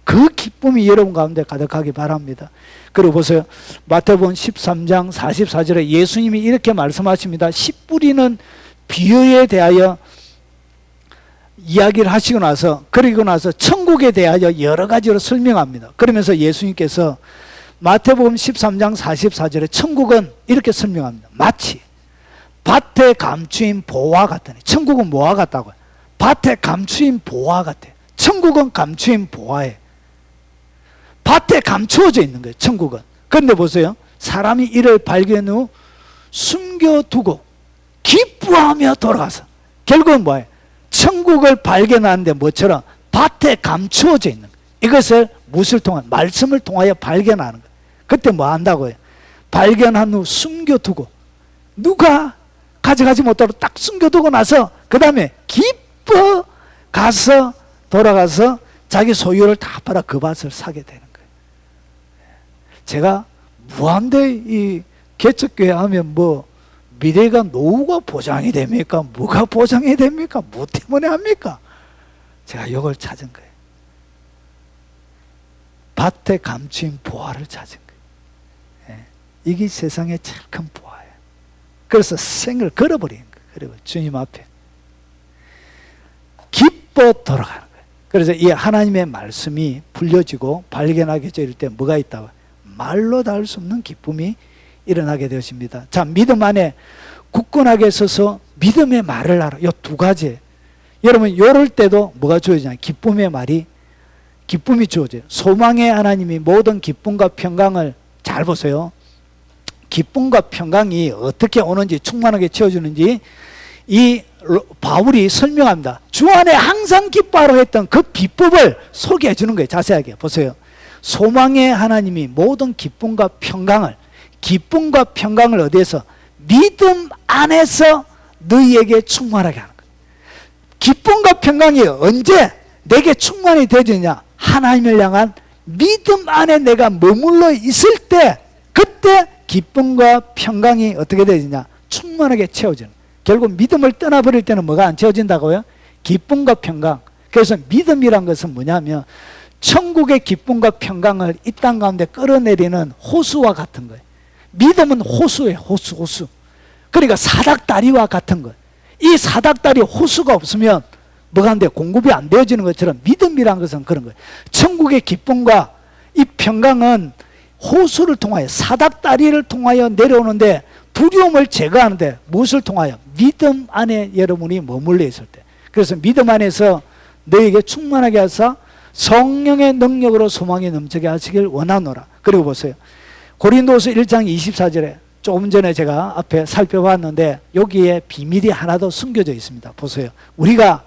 그 기쁨이 여러분 가운데 가득하기 바랍니다. 그리고 보세요. 마태복음 13장 44절에 예수님이 이렇게 말씀하십니다. 씨 뿌리는 비유에 대하여 이야기를 하시고 나서, 그리고 나서 천국에 대하여 여러 가지로 설명합니다. 그러면서 예수님께서 마태복음 13장 44절에 천국은 이렇게 설명합니다. 마치 밭에 감추인 보화 같으니. 천국은 뭐와 같다고요? 밭에 감추인 보화 같아. 천국은 감추인 보화에 밭에 감추어져 있는 거예요. 천국은. 그런데 보세요. 사람이 이를 발견 후 숨겨두고 기뻐하며 돌아가서, 결국은 뭐예요? 천국을 발견하는데 뭐처럼 밭에 감추어져 있는 거예요. 이것을 무엇을 통한? 말씀을 통하여 발견하는 거예요. 그때 뭐 한다고요? 발견한 후 숨겨두고, 누가 가져가지 못하도록 딱 숨겨두고 나서 그 다음에 기뻐 가서 돌아가서 자기 소유를 다 팔아 그 밭을 사게 되는 거예요. 제가 무한대 이 개척교회 하면 뭐 미래가 노후가 보장이 됩니까? 뭐가 보장이 됩니까? 뭐 때문에 합니까? 제가 이걸 찾은 거예요. 밭에 감추인 보화를 찾은 거예요. 이게 세상의 제일 큰 보화예요. 그래서 생을 걸어버린 거예요. 그리고 주님 앞에 기뻐 돌아가는 거예요. 그래서 이 하나님의 말씀이 불려지고 발견하게 될 때 뭐가 있다고? 말로 다 할 수 없는 기쁨이 일어나게 되었습니다. 자, 믿음 안에 굳건하게 서서 믿음의 말을 하라. 이 두 가지. 여러분, 이럴 때도 뭐가 주어지냐? 기쁨의 말이, 기쁨이 주어져요. 소망의 하나님이 모든 기쁨과 평강을, 잘 보세요. 기쁨과 평강이 어떻게 오는지, 충만하게 채워주는지 이 바울이 설명합니다. 주 안에 항상 기뻐하라고 했던 그 비법을 소개해 주는 거예요. 자세하게 보세요. 소망의 하나님이 모든 기쁨과 평강을 어디에서? 믿음 안에서 너희에게 충만하게 하는 거예요. 기쁨과 평강이 언제 내게 충만이 되느냐? 하나님을 향한 믿음 안에 내가 머물러 있을 때, 그때 기쁨과 평강이 어떻게 되느냐? 충만하게 채워지는 거예요. 결국 믿음을 떠나버릴 때는 뭐가 안 채워진다고요? 기쁨과 평강. 그래서 믿음이란 것은 뭐냐면 천국의 기쁨과 평강을 이 땅 가운데 끌어내리는 호수와 같은 거예요. 믿음은 호수예요. 호수. 그러니까 사닥다리와 같은 거예요. 이 사닥다리 호수가 없으면 뭐가 안 돼? 공급이 안 되어지는 것처럼 믿음이란 것은 그런 거예요. 천국의 기쁨과 이 평강은 호수를 통하여 사닥다리를 통하여 내려오는데 두려움을 제거하는데 무엇을 통하여? 믿음 안에 여러분이 머물러 있을 때. 그래서 믿음 안에서 너에게 충만하게 하사 성령의 능력으로 소망이 넘치게 하시길 원하노라. 그리고 보세요. 고린도서 1장 24절에 조금 전에 제가 앞에 살펴봤는데 여기에 비밀이 하나 더 숨겨져 있습니다. 보세요. 우리가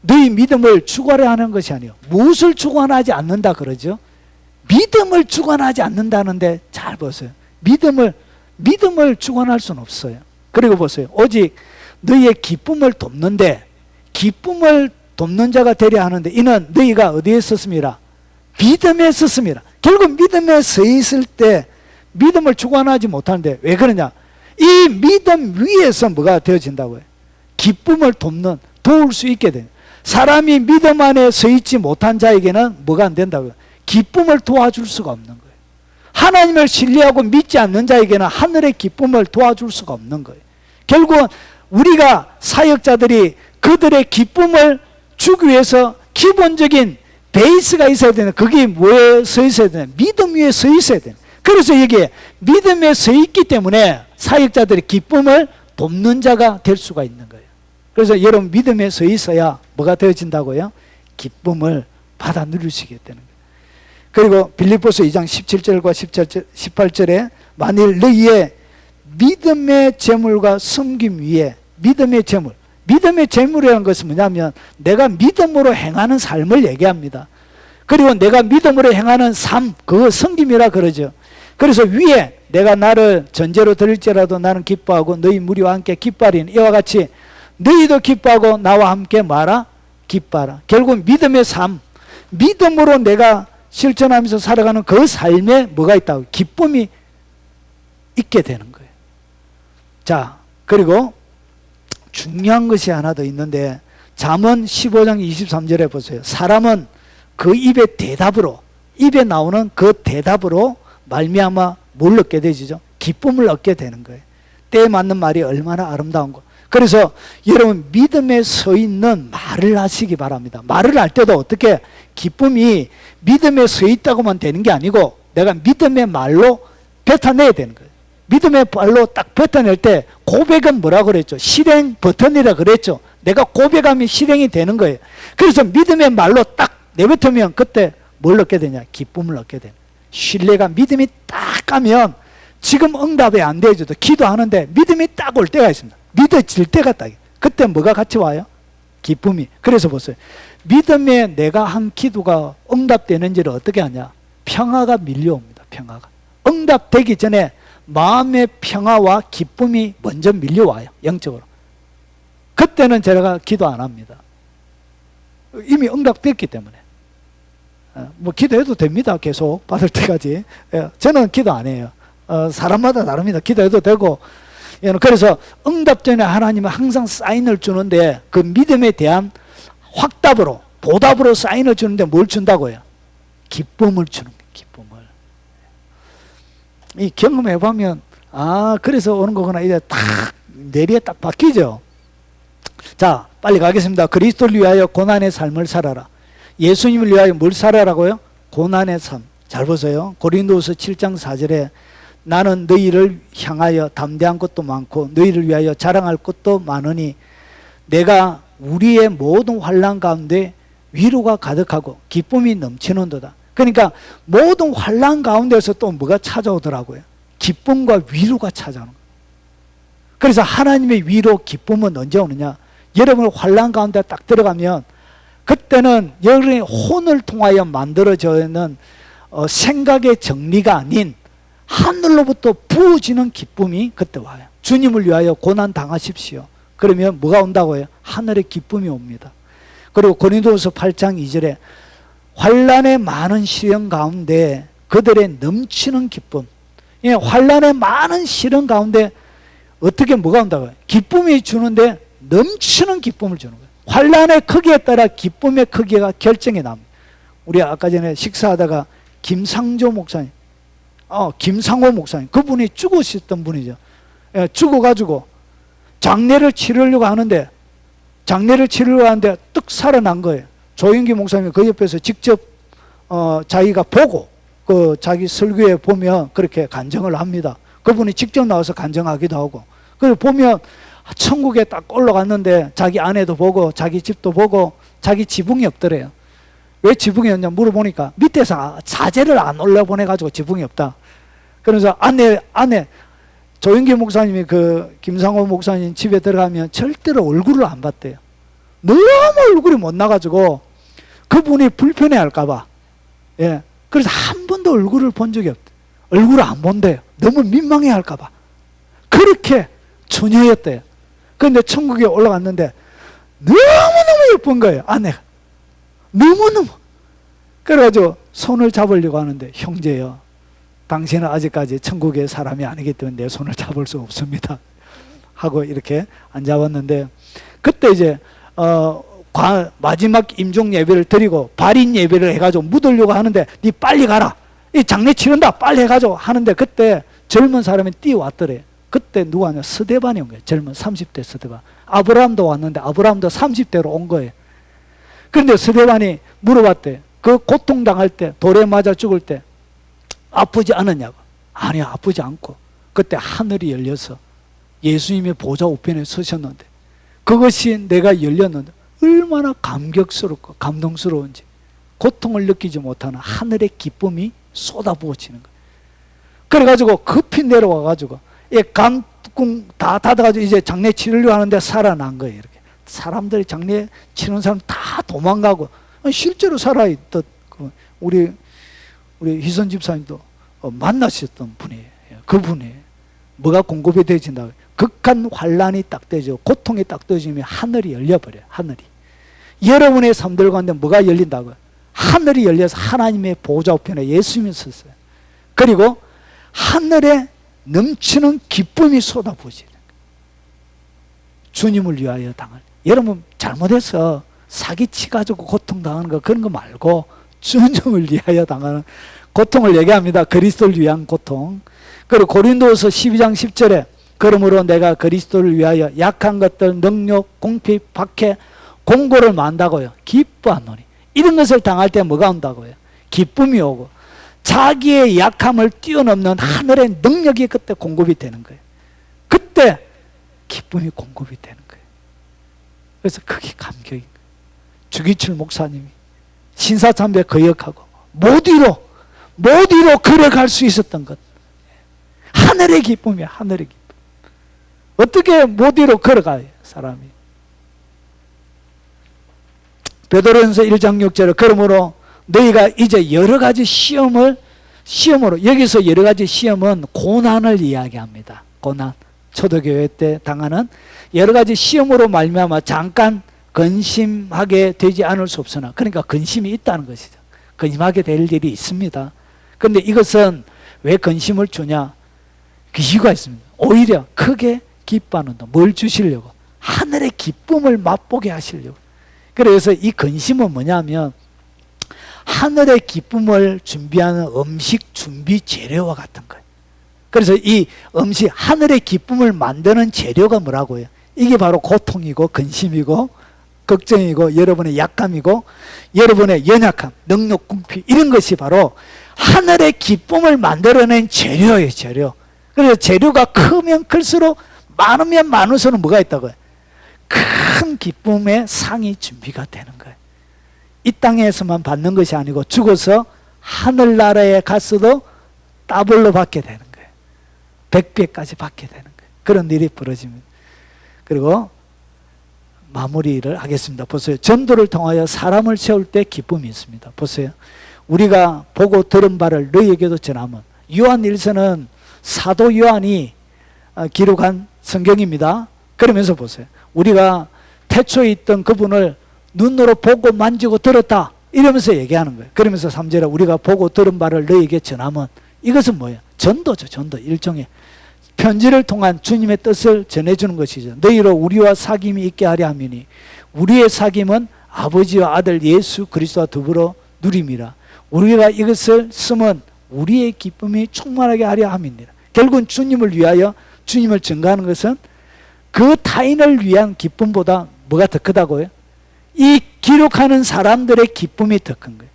너희 믿음을 주관하려 하는 것이 아니요. 무엇을 주관하지 않는다 그러죠? 믿음을 주관하지 않는다는데 잘 보세요. 믿음을 주관할 수는 없어요. 그리고 보세요. 오직 너희의 기쁨을 돕는데 기쁨을 돕는 자가 되려 하는데 이는 너희가 어디에 썼습니다? 믿음에 썼습니다. 결국 믿음에 서 있을 때 믿음을 주관하지 못하는데 왜 그러냐? 이 믿음 위에서 뭐가 되어진다고요? 기쁨을 도울 수 있게 돼요. 사람이 믿음 안에 서 있지 못한 자에게는 뭐가 안 된다고요? 기쁨을 도와줄 수가 없는 거예요. 하나님을 신뢰하고 믿지 않는 자에게는 하늘의 기쁨을 도와줄 수가 없는 거예요. 결국은 우리가 사역자들이 그들의 기쁨을 주기 위해서 기본적인 베이스가 있어야 되는, 그게 뭐에 서 있어야 되나? 믿음 위에 서 있어야 되는. 그래서 여기에 믿음에 서 있기 때문에 사역자들의 기쁨을 돕는 자가 될 수가 있는 거예요. 그래서 여러분 믿음에 서 있어야 뭐가 되어진다고요? 기쁨을 받아 누리시게 되는 거예요. 그리고 빌립보서 2장 17절과 18절에 만일 너희의 믿음의 재물과 섬김 위에, 믿음의 재물, 믿음의 재물이라는 것은 뭐냐면 내가 믿음으로 행하는 삶을 얘기합니다. 그리고 내가 믿음으로 행하는 삶, 그거 섬김이라 그러죠. 그래서 위에 내가 나를 전제로 드릴지라도 나는 기뻐하고 너희 무리와 함께 기뻐하리니 이와 같이 너희도 기뻐하고 나와 함께 말아 기뻐하라. 결국 믿음의 삶, 믿음으로 내가 실천하면서 살아가는 그 삶에 뭐가 있다고? 기쁨이 있게 되는 거예요. 자, 그리고 중요한 것이 하나 더 있는데 잠언 15장 23절에 보세요. 사람은 그 입의 대답으로, 입에 나오는 그 대답으로 말미암아 뭘 얻게 되죠? 기쁨을 얻게 되는 거예요. 때에 맞는 말이 얼마나 아름다운 거. 그래서 여러분 믿음에 서 있는 말을 하시기 바랍니다. 말을 할 때도 어떻게 기쁨이 믿음에 서 있다고만 되는 게 아니고 내가 믿음의 말로 뱉어내야 되는 거예요. 믿음의 말로 딱 뱉어낼 때 고백은 뭐라고 그랬죠? 실행 버튼이라 그랬죠. 내가 고백하면 실행이 되는 거예요. 그래서 믿음의 말로 딱 내뱉으면 그때 뭘 얻게 되냐? 기쁨을 얻게 되는 거예요. 신뢰가 믿음이 딱 가면 지금 응답이 안 되어도 기도하는데 믿음이 딱 올 때가 있습니다. 믿어질 때가 딱. 그때 뭐가 같이 와요? 기쁨이. 그래서 보세요. 믿음에 내가 한 기도가 응답되는지를 어떻게 하냐? 평화가 밀려옵니다. 평화가. 응답되기 전에 마음의 평화와 기쁨이 먼저 밀려와요. 영적으로. 그때는 제가 기도 안 합니다. 이미 응답됐기 때문에. 뭐 기도해도 됩니다. 계속 받을 때까지. 저는 기도 안 해요. 사람마다 다릅니다. 기도해도 되고. 그래서 응답 전에 하나님은 항상 사인을 주는데 그 믿음에 대한 확답으로, 보답으로 사인을 주는데 뭘 준다고요? 기쁨을 주는 거예요. 기쁨을. 이 경험해보면 그래서 오는 거구나. 이제 딱 뇌리에 딱 바뀌죠. 자, 빨리 가겠습니다. 그리스도를 위하여 고난의 삶을 살아라. 예수님을 위하여 뭘 살아라고요? 고난의 삶. 잘 보세요. 고린도서 7장 4절에 나는 너희를 향하여 담대한 것도 많고 너희를 위하여 자랑할 것도 많으니 내가 우리의 모든 환난 가운데 위로가 가득하고 기쁨이 넘치는도다. 그러니까 모든 환난 가운데서 또 뭐가 찾아오더라고요? 기쁨과 위로가 찾아오는 거예요. 그래서 하나님의 위로, 기쁨은 언제 오느냐? 여러분 환난 가운데 딱 들어가면 그때는 여러분의 혼을 통하여 만들어져 있는 생각의 정리가 아닌 하늘로부터 부어지는 기쁨이 그때 와요. 주님을 위하여 고난 당하십시오. 그러면 뭐가 온다고요? 하늘의 기쁨이 옵니다. 그리고 고린도후서 8장 2절에 환난의 많은 시련 가운데 그들의 넘치는 기쁨. 환난의 많은 시련 가운데 어떻게 뭐가 온다고요? 기쁨이 주는데 넘치는 기쁨을 주는 거예요. 환난의 크기에 따라 기쁨의 크기가 결정이 납니다. 우리 아까 전에 식사하다가 김상조 목사님, 김상호 목사님, 그분이 죽으셨던 분이죠. 죽어가지고 장례를 치르려고 하는데 떡 살아난 거예요. 조영기 목사님이 그 옆에서 직접 자기가 보고 그 자기 설교에 보면 그렇게 간증을 합니다. 그분이 직접 나와서 간증하기도 하고. 그리고 보면 천국에 딱 올라갔는데 자기 아내도 보고 자기 집도 보고 자기 지붕이 없더래요. 왜 지붕이 없냐 물어보니까 밑에서 자재를 안 올려보내가지고 지붕이 없다. 그래서 아내 조영기 목사님이 그 김상호 목사님 집에 들어가면 절대로 얼굴을 안 봤대요. 너무 얼굴이 못 나가지고 그분이 불편해 할까봐. 예. 그래서 한 번도 얼굴을 본 적이 없대. 얼굴을 안 본대요. 너무 민망해 할까봐. 그렇게 처녀였대요. 그런데 천국에 올라갔는데 너무너무 예쁜 거예요. 아내가. 너무너무. 그래가지고 손을 잡으려고 하는데 형제요. 당신은 아직까지 천국의 사람이 아니기 때문에 내 손을 잡을 수 없습니다. 하고 이렇게 안 잡았는데 그때 이제 마지막 임종 예배를 드리고 발인 예배를 해가지고 묻으려고 하는데 니 빨리 가라. 이 장례 치른다. 빨리 해가지고 하는데 그때 젊은 사람이 뛰어왔더래. 그때 누가 하냐 스데반이 온 거예요. 젊은 30대 스데반. 아브라함도 왔는데 아브라함도 30대로 온 거예요. 그런데 스데반이 물어봤대. 그 고통당할 때 돌에 맞아 죽을 때 아프지 않았냐고. 아니야 아프지 않고. 그때 하늘이 열려서 예수님의 보좌 우편에 서셨는데 그것이 내가 열렸는데 얼마나 감격스럽고 감동스러운지 고통을 느끼지 못하는 하늘의 기쁨이 쏟아부어지는 거예요. 그래가지고 급히 내려와가지고 이 감궁 다 닫아가지고 이제 장례 치르려고 하는데 살아난 거예요. 이렇게 사람들이 장례 치는 사람 다 도망가고 실제로 살아있던 우리 희선 집사님도 만나셨던 분이에요. 그분이 뭐가 공급이 되진다고 극한 환란이 딱 되죠. 고통이 딱 되어지면 하늘이 열려버려요. 하늘이. 여러분의 삶들 가운데 뭐가 열린다고요? 하늘이 열려서 하나님의 보좌 우편에 예수님이 섰어요. 그리고 하늘에 넘치는 기쁨이 쏟아부어지는 거예요. 주님을 위하여 당할. 여러분 잘못해서 사기치가지고 고통당하는 거 그런 거 말고 주님을 위하여 당하는 고통을 얘기합니다. 그리스도를 위한 고통. 그리고 고린도서 12장 10절에 그러므로 내가 그리스도를 위하여 약한 것들 능력, 공핍, 박해, 공고를 만다고요. 기뻐하노니. 이런 것을 당할 때 뭐가 온다고요? 기쁨이 오고 자기의 약함을 뛰어넘는 하늘의 능력이 그때 공급이 되는 거예요. 그때 기쁨이 공급이 되는 거예요. 그래서 그게 감격인 거예요. 주기철 목사님이 신사참배 거역하고 못 이뤄 걸어갈 수 있었던 것. 하늘의 기쁨이야. 하늘의 기쁨. 어떻게 못 이뤄 걸어가요 사람이. 베드로전서 1장 6절에 그러므로 너희가 이제 여러 가지 시험으로 여기서 여러 가지 시험은 고난을 이야기합니다. 고난. 초대교회 때 당하는 여러 가지 시험으로 말미암아 잠깐 근심하게 되지 않을 수 없으나 그러니까 근심이 있다는 것이죠. 근심하게 될 일이 있습니다. 그런데 이것은 왜 근심을 주냐? 그 이유가 있습니다. 오히려 크게 기뻐하는다. 뭘 주시려고? 하늘의 기쁨을 맛보게 하시려고. 그래서 이 근심은 뭐냐면 하늘의 기쁨을 준비하는 음식 준비 재료와 같은 거예요. 그래서 이 음식, 하늘의 기쁨을 만드는 재료가 뭐라고요? 이게 바로 고통이고 근심이고 걱정이고 여러분의 약감이고 여러분의 연약함, 능력, 궁핍 이런 것이 바로 하늘의 기쁨을 만들어낸 재료예요. 재료. 그래서 재료가 크면 클수록 많으면 많을수록 뭐가 있다고요? 큰 기쁨의 상이 준비가 되는 거예요. 이 땅에서만 받는 것이 아니고 죽어서 하늘나라에 갔어도 더블로 받게 되는 거예요. 100배까지 받게 되는 거예요. 그런 일이 벌어집니다. 그리고 마무리를 하겠습니다. 보세요. 전도를 통하여 사람을 세울 때 기쁨이 있습니다. 보세요. 우리가 보고 들은 바를 너희에게도 전하면 요한 1서는 사도 요한이 기록한 성경입니다. 그러면서 보세요. 우리가 태초에 있던 그분을 눈으로 보고 만지고 들었다 이러면서 얘기하는 거예요. 그러면서 3절에 우리가 보고 들은 바를 너희에게 전하면 이것은 뭐예요? 전도죠. 전도. 일종의 편지를 통한 주님의 뜻을 전해주는 것이죠. 너희로 우리와 사귐이 있게 하려 함이니 우리의 사귐은 아버지와 아들 예수 그리스도와 더불어 누림이라. 우리가 이것을 쓰면 우리의 기쁨이 충만하게 하려 함이니라. 결국은 주님을 위하여 주님을 증거하는 것은 그 타인을 위한 기쁨보다 뭐가 더 크다고요? 이 기록하는 사람들의 기쁨이 더 큰 거예요.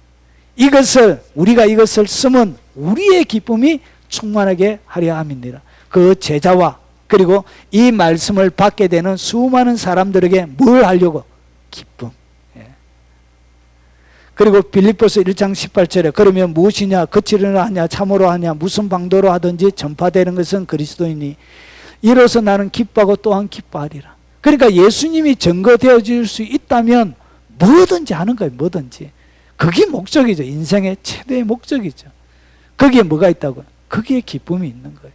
우리가 이것을 쓰면 우리의 기쁨이 충만하게 하려 함이니라. 그 제자와 그리고 이 말씀을 받게 되는 수많은 사람들에게 뭘 하려고? 기쁨. 그리고 빌립보서 1장 18절에 그러면 무엇이냐? 거칠으려 하냐? 참으로 하냐? 무슨 방도로 하든지 전파되는 것은 그리스도이니 이로써 나는 기뻐하고 또한 기뻐하리라. 그러니까 예수님이 증거되어 줄 수 있다면 뭐든지 하는 거예요. 뭐든지. 그게 목적이죠. 인생의 최대의 목적이죠. 거기에 뭐가 있다고요? 거기에 기쁨이 있는 거예요.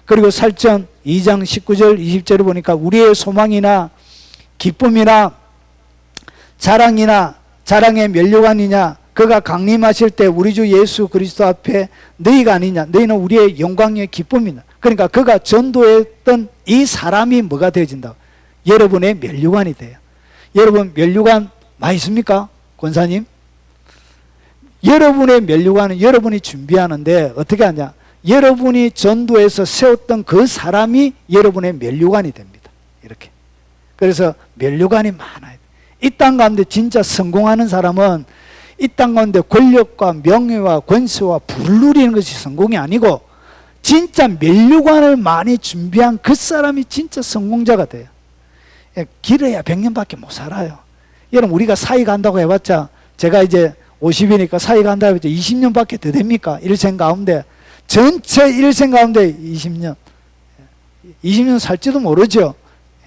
그리고 살전 2장 19절 20절을 보니까 우리의 소망이나 기쁨이나 자랑의 면류관이냐 그가 강림하실 때 우리 주 예수 그리스도 앞에 너희가 아니냐 너희는 우리의 영광의 기쁨이다. 그러니까 그가 전도했던 이 사람이 뭐가 되어진다? 여러분의 면류관이 돼요. 여러분 면류관 많이 있습니까? 권사님? 여러분의 면류관은 여러분이 준비하는데 어떻게 하냐? 여러분이 전도해서 세웠던 그 사람이 여러분의 면류관이 됩니다. 이렇게. 그래서 면류관이 많아요. 이 땅 가운데 진짜 성공하는 사람은 이 땅 가운데 권력과 명예와 권세와 부를 누리는 것이 성공이 아니고 진짜 면류관을 많이 준비한 그 사람이 진짜 성공자가 돼요. 길어야 100년밖에 못 살아요. 여러분 우리가 사회 간다고 해봤자 제가 이제 50이니까 사회 간다고 해봤자 20년밖에 더 됩니까? 일생 가운데 전체 일생 가운데 20년 살지도 모르죠.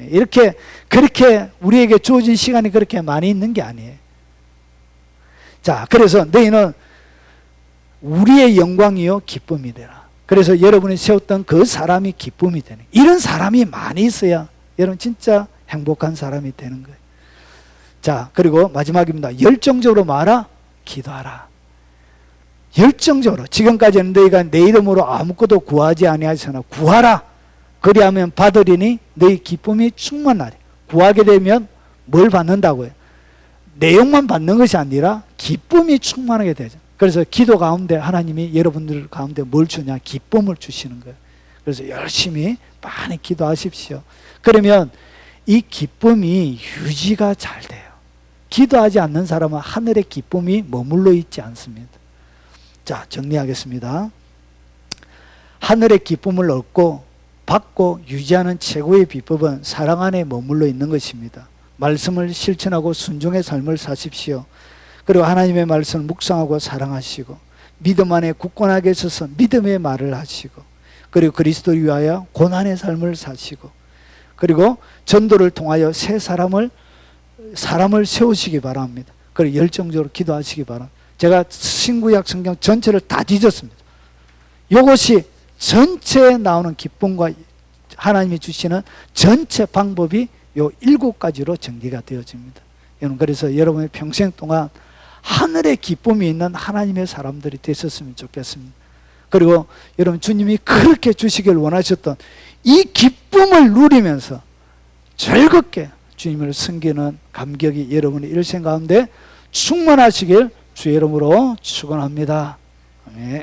이렇게 그렇게 우리에게 주어진 시간이 그렇게 많이 있는 게 아니에요. 자, 그래서 너희는 우리의 영광이요 기쁨이 되라. 그래서 여러분이 세웠던 그 사람이 기쁨이 되는 이런 사람이 많이 있어야 여러분 진짜 행복한 사람이 되는 거예요. 자, 그리고 마지막입니다. 열정적으로 말하 기도하라. 열정적으로 지금까지는 너희가 내 이름으로 아무것도 구하지 아니하였으나 구하라. 그리하면 받으리니 너희 기쁨이 충만하리. 구하게 되면 뭘 받는다고요? 내용만 받는 것이 아니라 기쁨이 충만하게 되죠. 그래서 기도 가운데 하나님이 여러분들 가운데 뭘 주냐? 기쁨을 주시는 거예요. 그래서 열심히 많이 기도하십시오. 그러면 이 기쁨이 유지가 잘 돼요. 기도하지 않는 사람은 하늘의 기쁨이 머물러 있지 않습니다. 자, 정리하겠습니다. 하늘의 기쁨을 얻고 받고 유지하는 최고의 비법은 사랑 안에 머물러 있는 것입니다. 말씀을 실천하고 순종의 삶을 사십시오. 그리고 하나님의 말씀을 묵상하고 사랑하시고 믿음 안에 굳건하게 서서 믿음의 말을 하시고 그리고 그리스도를 위하여 고난의 삶을 사시고 그리고 전도를 통하여 새 사람을 세우시기 바랍니다. 그리고 열정적으로 기도하시기 바랍니다. 제가 신구약 성경 전체를 다 뒤졌습니다. 이것이 전체에 나오는 기쁨과 하나님이 주시는 전체 방법이 요 7가지로 전개가 되어집니다. 여러분, 그래서 여러분의 평생 동안 하늘의 기쁨이 있는 하나님의 사람들이 되셨으면 좋겠습니다. 그리고 여러분 주님이 그렇게 주시길 원하셨던 이 기쁨을 누리면서 즐겁게 주님을 섬기는 감격이 여러분의 일생 가운데 충만하시길 주의 이름으로 축원합니다. 아멘.